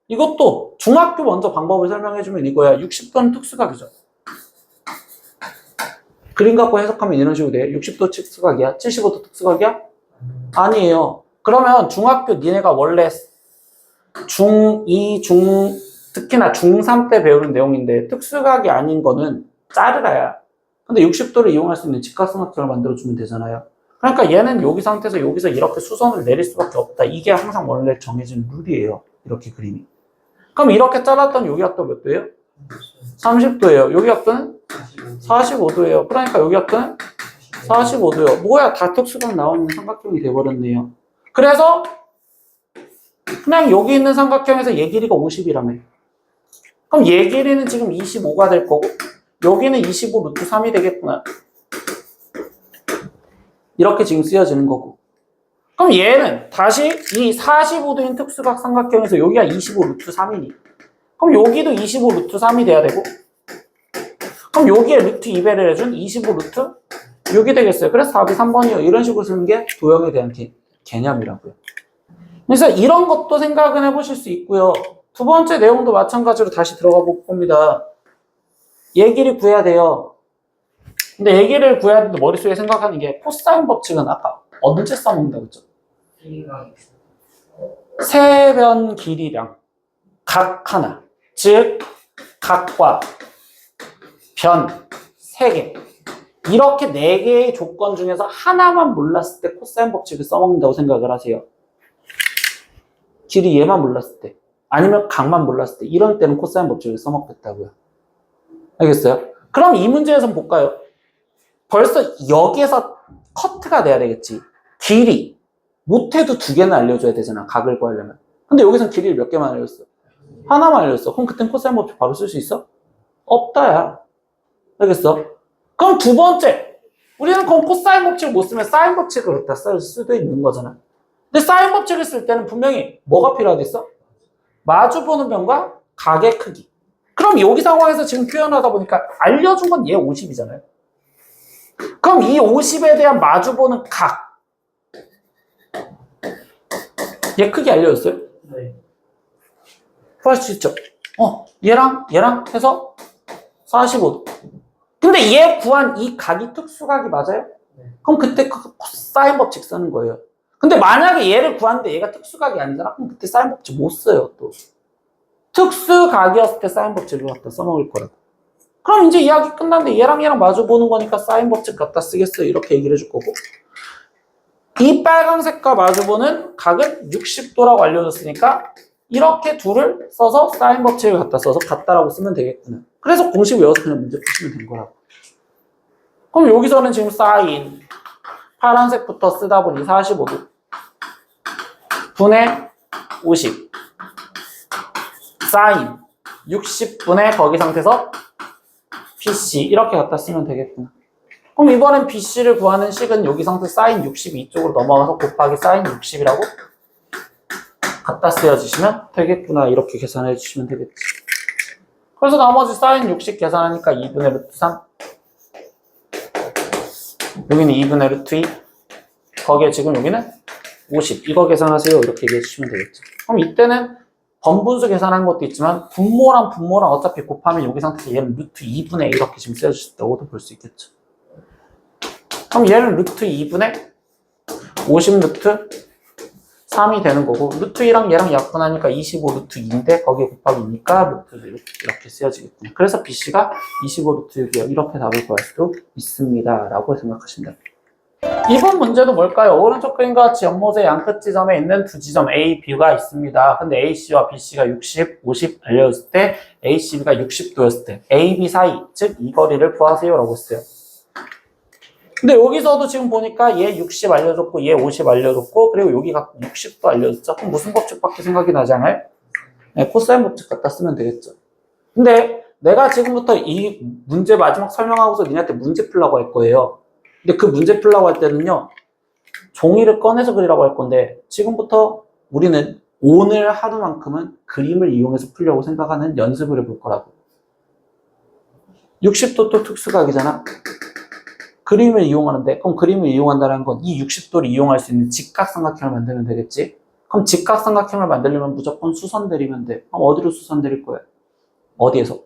이것도 중학교 먼저 방법을 설명해주면 이거야. 60도는 특수각이죠. 그림 갖고 해석하면 이런 식으로 돼요. 60도 특수각이야? 75도 특수각이야? 아니에요. 그러면 중학교 니네가 원래 중2, 특히나 중3 때 배우는 내용인데 특수각이 아닌 거는 자르라야. 근데 60도를 이용할 수 있는 직각삼각형을 만들어주면 되잖아요. 그러니까 얘는 여기 상태에서 여기서 이렇게 수선을 내릴 수밖에 없다. 이게 항상 원래 정해진 룰이에요. 이렇게 그림이. 그럼 이렇게 잘랐던 여기 각도 몇 도예요? 30도예요. 여기 각도는 45도예요. 그러니까 여기 각도는 45도예요. 뭐야, 다 특수각 나오는 삼각형이 돼버렸네요. 그래서 그냥 여기 있는 삼각형에서 얘 길이가 50이라며. 그럼 얘 길이는 지금 25가 될 거고 여기는 25 루트 3이 되겠구나. 이렇게 지금 쓰여지는 거고. 그럼 얘는 다시 이 45도인 특수각 삼각형에서 여기가 25 루트 3이니 그럼 여기도 25 루트 3이 돼야 되고 그럼 여기에 루트 2배를 해준 25 루트 6이 되겠어요. 그래서 답이 3번이요. 이런 식으로 쓰는 게 도형에 대한 개념이라고요. 그래서 이런 것도 생각은 해보실 수 있고요. 두 번째 내용도 마찬가지로 다시 들어가 볼 겁니다. 얘기를 구해야 돼요. 근데 얘기를 구해야 되는데 머릿속에 생각하는 게 코사인 법칙은 아까 언제 써먹는다고 했죠? 세변 길이량 각 하나, 즉 각과 변 3개 이렇게 4개의 조건 중에서 하나만 몰랐을 때 코사인 법칙을 써먹는다고 생각을 하세요. 길이 얘만 몰랐을 때 아니면 각만 몰랐을 때 이런 때는 코사인 법칙을 써먹겠다고요. 알겠어요? 그럼 이 문제에서 볼까요? 벌써 여기에서 커트가 돼야 되겠지. 길이 못해도 2개는 알려줘야 되잖아. 각을 구하려면. 근데 여기선 길이를 몇 개만 알려줬어? 하나만 알려줬어. 그럼 그땐 코사인 법칙 바로 쓸 수 있어? 없다야. 알겠어? 그럼 두 번째 우리는 그럼 코사인 법칙을 못 쓰면 사인 법칙을 갖다 쓸 수도 있는 거잖아. 근데 사인 법칙을 쓸 때는 분명히 뭐가 필요하겠어? 마주보는 변과 각의 크기. 그럼 여기 상황에서 지금 표현하다 보니까 알려준 건 얘 50이잖아요. 그럼 이 50에 대한 마주보는 각. 얘 크기 알려줬어요? 네. 구할 수 있죠? 얘랑 해서 45도. 근데 얘 구한 이 각이 특수각이 맞아요? 네. 그럼 그때 사인 법칙 쓰는 거예요. 근데 만약에 얘를 구하는데 얘가 특수각이 아니잖아? 그럼 그때 사인 법칙 못 써요, 또. 특수각이었을 때 사인 법칙을 갖다 써먹을 거라고. 그럼 이제 이야기 끝났는데 얘랑 마주 보는 거니까 사인 법칙 갖다 쓰겠어요. 이렇게 얘기를 해줄 거고. 이 빨간색과 마주 보는 각은 60도라고 알려줬으니까 이렇게 둘을 써서 사인 법칙을 갖다 써서 같다라고 쓰면 되겠구나. 그래서 공식 외워서 그냥 문제 푸시면 된 거라고. 그럼 여기서는 지금 사인 파란색부터 쓰다 보니 45도 분의 50 사인 60분의 거기 상태에서 BC 이렇게 갖다 쓰면 되겠구나. 그럼 이번엔 BC를 구하는 식은 여기 상태 사인 60이 이쪽으로 넘어가서 곱하기 사인 60이라고 갖다 쓰여주시면 되겠구나. 이렇게 계산해 주시면 되겠지. 그래서 나머지 사인 60 계산하니까 2분의 루트 3 여기는 2분의 루트 2 거기에 지금 여기는 50 이거 계산하세요. 이렇게 얘기해 주시면 되겠죠. 그럼 이때는 번분수 계산한 것도 있지만 분모랑 어차피 곱하면 여기 상태에서 얘는 루트 2분의 이렇게 지금 쓰여주셨다고도 볼 수 있겠죠. 그럼 얘는 루트 2분의 50 루트 3이 되는 거고 루트 2랑 얘랑 약분하니까 25 루트 2인데 거기에 곱하기 2니까 루트 이렇게 쓰여지겠군요. 그래서 BC가 25 루트 6이에요. 이렇게 답을 구할 수도 있습니다. 라고 생각하시면 됩니다. 이번 문제도 뭘까요? 오른쪽 그림과 같이 연못의 양끝 지점에 있는 두 지점 A, B가 있습니다. 근데 AC와 BC가 60, 50 알려졌을 때 ACB가 60도였을 때 A, B 사이, 즉 이 거리를 구하세요 라고 했어요. 근데 여기서도 지금 보니까 얘 60 알려줬고 얘 50 알려줬고 그리고 여기가 60도 알려줬죠. 그럼 무슨 법칙밖에 생각이 나지 않아요? 네, 코사인 법칙 갖다 쓰면 되겠죠. 근데 내가 지금부터 이 문제 마지막 설명하고서 니네한테 문제 풀라고 할 거예요. 근데 그 문제 풀라고 할 때는요, 종이를 꺼내서 그리라고 할 건데 지금부터 우리는 오늘 하루만큼은 그림을 이용해서 풀려고 생각하는 연습을 해볼 거라고. 60도 또 특수각이잖아. 그림을 이용하는데 그럼 그림을 이용한다는 건 이 60도를 이용할 수 있는 직각삼각형을 만들면 되겠지. 그럼 직각삼각형을 만들려면 무조건 수선 내리면 돼. 그럼 어디로 수선 내릴 거야? 어디에서?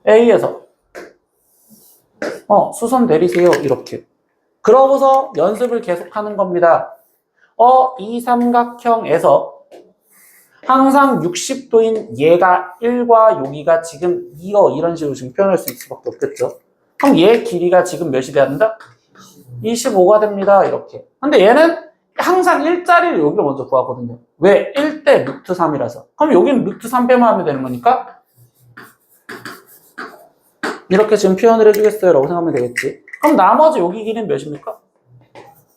A에서. 수선 내리세요. 이렇게. 그러고서 연습을 계속하는 겁니다. 이 삼각형에서 항상 60도인 얘가 1과 여기가 지금 2어 이런 식으로 지금 표현할 수 있을 수밖에 없겠죠. 그럼 얘 길이가 지금 몇이 돼야 된다? 25가 됩니다. 이렇게. 근데 얘는 항상 1자리를 여기로 먼저 구하거든요. 왜? 1대 루트 3이라서. 그럼 여기는 루트 3 빼면 하면 되는 거니까 이렇게 지금 표현을 해주겠어요 라고 생각하면 되겠지. 그럼 나머지 여기 길이는 몇입니까?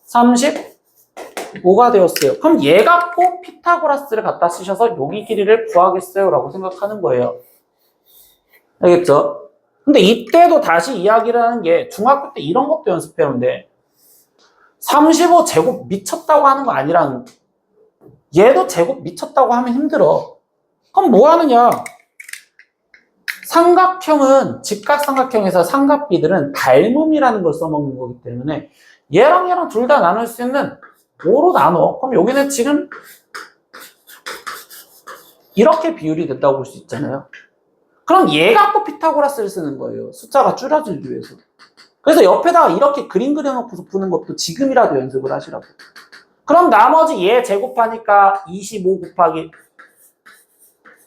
35가 되었어요. 그럼 얘 갖고 피타고라스를 갖다 쓰셔서 여기 길이를 구하겠어요 라고 생각하는 거예요. 알겠죠? 근데 이때도 다시 이야기를 하는 게 중학교 때 이런 것도 연습해오는데 35 제곱 미쳤다고 하는 거 아니라는 얘도 제곱 미쳤다고 하면 힘들어. 그럼 뭐 하느냐? 삼각형은 직각삼각형에서 삼각비들은 닮음이라는 걸 써먹는 거기 때문에 얘랑 둘 다 나눌 수 있는 5로 나눠. 그럼 여기는 지금 이렇게 비율이 된다고 볼 수 있잖아요. 그럼 얘 갖고 피타고라스를 쓰는 거예요. 숫자가 줄어들기 위해서. 그래서 옆에다가 이렇게 그림 그려놓고서 푸는 것도 지금이라도 연습을 하시라고. 그럼 나머지 얘 제곱하니까 25 곱하기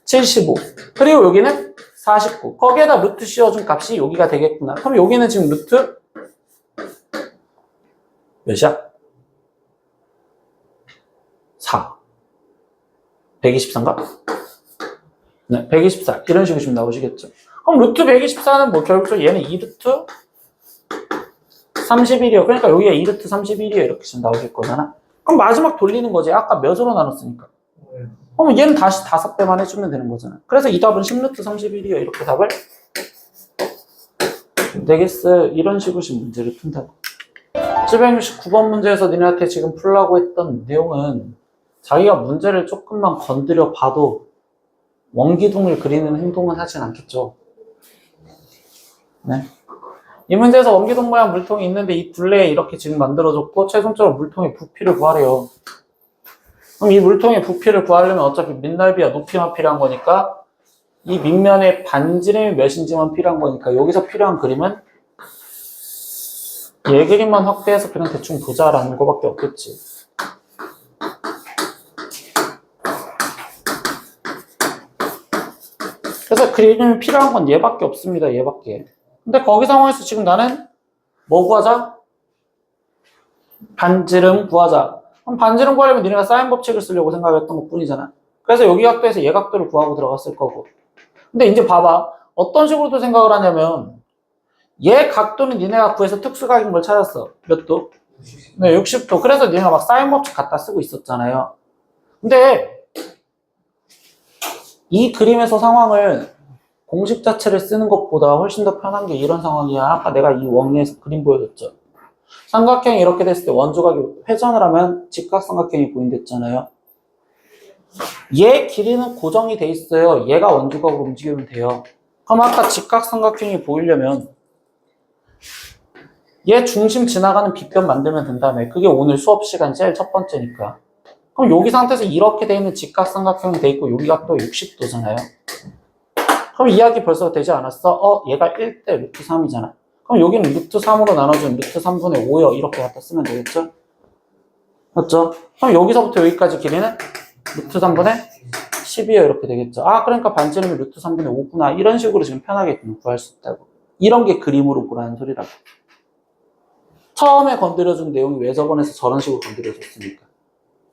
75. 그리고 여기는 49. 거기에다 루트 씌워준 값이 여기가 되겠구나. 그럼 여기는 지금 루트 몇이야? 4. 124인가? 네, 124. 이런 식으로 지금 나오시겠죠. 그럼 루트 124는 뭐 결국적으로 얘는 2루트 31이요. 그러니까 여기가 2루트 31이요. 이렇게 지금 나오실 거잖아. 그럼 마지막 돌리는 거지. 아까 몇으로 나눴으니까. 그럼 얘는 다시 5배만 해주면 되는 거잖아. 그래서 이 답은 10루트 31이요. 이렇게 답을 되겠어요. 이런 식으로 지금 문제를 푼다고. 769번 문제에서 니네한테 지금 풀라고 했던 내용은 자기가 문제를 조금만 건드려 봐도 원기둥을 그리는 행동은 하진 않겠죠. 네. 이 문제에서 원기둥 모양 물통이 있는데 이 둘레에 이렇게 지금 만들어줬고 최종적으로 물통의 부피를 구하래요. 그럼 이 물통의 부피를 구하려면 어차피 밑넓이와 높이만 필요한 거니까 이 밑면의 반지름이 몇인지만 필요한 거니까 여기서 필요한 그림은 얘 그림만 확대해서 그냥 대충 보자라는 거밖에 없겠지. 그래서 그림이 필요한 건 얘밖에 없습니다. 얘밖에. 근데 거기 상황에서 지금 나는 뭐 구하자? 반지름 구하자. 그럼 반지름 구하려면 니네가 사인 법칙을 쓰려고 생각했던 것 뿐이잖아. 그래서 여기 각도에서 얘 각도를 구하고 들어갔을 거고. 근데 이제 봐봐. 어떤 식으로도 생각을 하냐면 얘 각도는 니네가 구해서 특수각인 걸 찾았어. 몇 도? 네, 60도. 그래서 니네가 막 사인 법칙 갖다 쓰고 있었잖아요. 근데 이 그림에서 상황을 공식 자체를 쓰는 것보다 훨씬 더 편한 게 이런 상황이야. 아까 내가 이 원에서 그림 보여줬죠. 삼각형이 이렇게 됐을 때 원조각이 회전을 하면 직각삼각형이 보인댔잖아요. 얘 길이는 고정이 돼 있어요. 얘가 원조각으로 움직이면 돼요. 그럼 아까 직각삼각형이 보이려면 얘 중심 지나가는 빗변 만들면 된다며. 그게 오늘 수업 시간 제일 첫 번째니까. 그럼 여기 상태에서 이렇게 돼 있는 직각삼각형이 돼 있고 여기가 또 60도잖아요. 그럼 이야기 벌써 되지 않았어? 얘가 1대 루트 3이잖아. 그럼 여기는 루트 3으로 나눠준 루트 3분의 5요. 이렇게 갖다 쓰면 되겠죠? 맞죠? 그럼 여기서부터 여기까지 길이는 루트 3분의 10이에요. 이렇게 되겠죠. 아, 그러니까 반지름이 루트 3분의 5구나. 이런 식으로 지금 편하게 구할 수 있다고. 이런 게 그림으로 보라는 소리라고. 처음에 건드려준 내용이 왜 저번에서 저런 식으로 건드려줬습니까?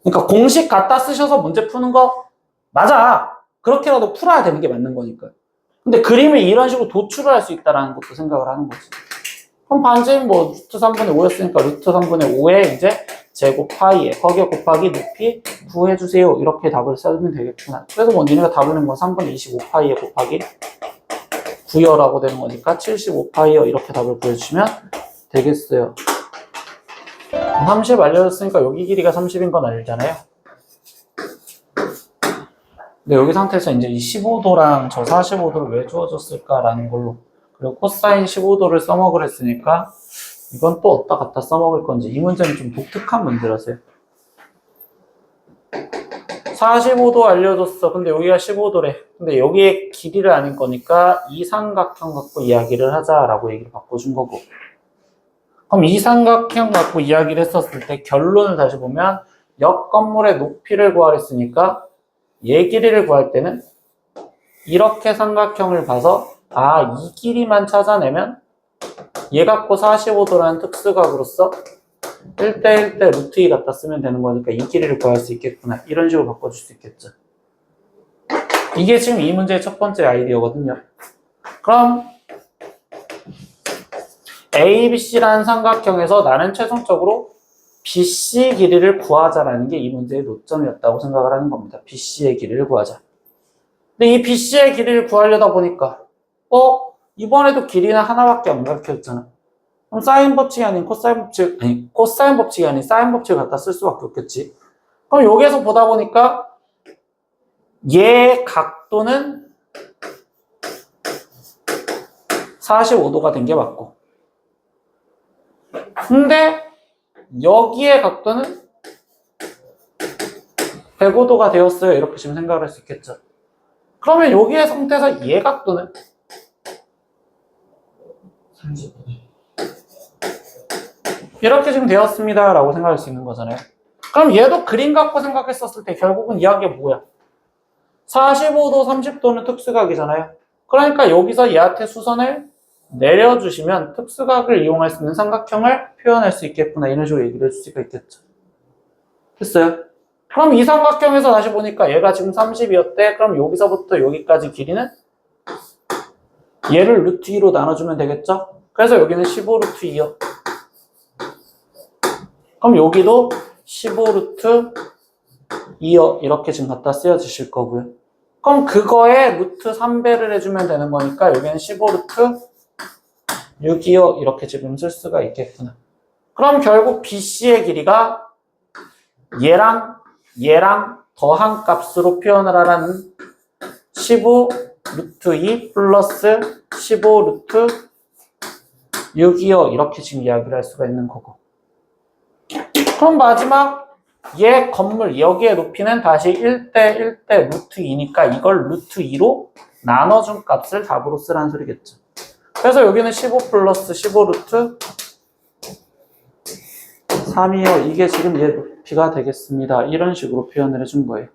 그러니까 공식 갖다 쓰셔서 문제 푸는 거 맞아. 그렇게라도 풀어야 되는 게 맞는 거니까. 근데 그림을 이런 식으로 도출을 할 수 있다는 것도 생각을 하는 거지. 그럼 반지름 뭐 루트 3분의 5였으니까 루트 3분의 5에 이제 제곱 파이에 거기에 곱하기 높이 구해주세요. 이렇게 답을 써주면 되겠구나. 그래서 뭐 니네가 답을 낸 건 3분의 25파이에 곱하기 9여라고 되는 거니까 75파이어 이렇게 답을 구해주시면 되겠어요. 30 알려줬으니까 여기 길이가 30인 건 알잖아요. 근데 여기 상태에서 이제 이 15도랑 저 45도를 왜 주어졌을까라는 걸로, 그리고 코사인 15도를 써먹으려 했으니까 이건 또 어디다 갖다 써먹을 건지, 이 문제는 좀 독특한 문제라서요. 45도 알려줬어. 근데 여기가 15도래. 근데 여기에 길이를 아는 거니까 이 삼각형 갖고 이야기를 하자라고 얘기를 바꿔준 거고. 그럼 이 삼각형 갖고 이야기를 했었을 때 결론을 다시 보면 옆 건물의 높이를 구하랬으니까 얘 길이를 구할 때는 이렇게 삼각형을 봐서 이 길이만 찾아내면 얘 갖고 45도라는 특수각으로서 1대 1대 루트 2 갖다 쓰면 되는 거니까 이 길이를 구할 수 있겠구나. 이런 식으로 바꿔줄 수 있겠죠. 이게 지금 이 문제의 첫 번째 아이디어거든요. 그럼 ABC라는 삼각형에서 나는 최종적으로 BC 길이를 구하자라는 게 이 문제의 노점이었다고 생각을 하는 겁니다. BC의 길이를 구하자. 근데 이 BC의 길이를 구하려다 보니까 이번에도 길이는 하나밖에 안 가르쳐줬잖아. 그럼 사인 법칙이 아닌 코사인 법칙, 아니 코사인 법칙이 아닌 사인 법칙을 갖다 쓸 수밖에 없겠지. 그럼 여기에서 보다 보니까 얘 각도는 45도가 된 게 맞고, 근데 여기의 각도는 105도가 되었어요. 이렇게 지금 생각을 할 수 있겠죠. 그러면 여기의 상태에서 얘 각도는 30도. 이렇게 지금 되었습니다. 라고 생각할 수 있는 거잖아요. 그럼 얘도 그림 갖고 생각했었을 때 결국은 이야기가 뭐야? 45도, 30도는 특수각이잖아요. 그러니까 여기서 얘한테 수선을 내려주시면 특수각을 이용할 수 있는 삼각형을 표현할 수 있겠구나. 이런 식으로 얘기를 해줄 수가 있겠죠. 됐어요? 그럼 이 삼각형에서 다시 보니까 얘가 지금 30이었대. 그럼 여기서부터 여기까지 길이는 얘를 루트 2로 나눠주면 되겠죠? 그래서 여기는 15 루트 2요. 그럼 여기도 15 루트 2요. 이렇게 지금 갖다 쓰여주실 거고요. 그럼 그거에 루트 3배를 해주면 되는 거니까 여기는 15 루트 6이요. 이렇게 지금 쓸 수가 있겠구나. 그럼 결국 BC의 길이가 얘랑 더한 값으로 표현을 하라는 15 루트 2 플러스 15 루트 6이요. 이렇게 지금 이야기를 할 수가 있는 거고. 그럼 마지막 얘 건물 여기에 높이는 다시 1대 1대 루트 2니까 이걸 루트 2로 나눠준 값을 답으로 쓰라는 소리겠죠. 그래서 여기는 15 플러스 15 루트 3이요. 이게 지금 얘 높이가 되겠습니다. 이런 식으로 표현을 해준 거예요.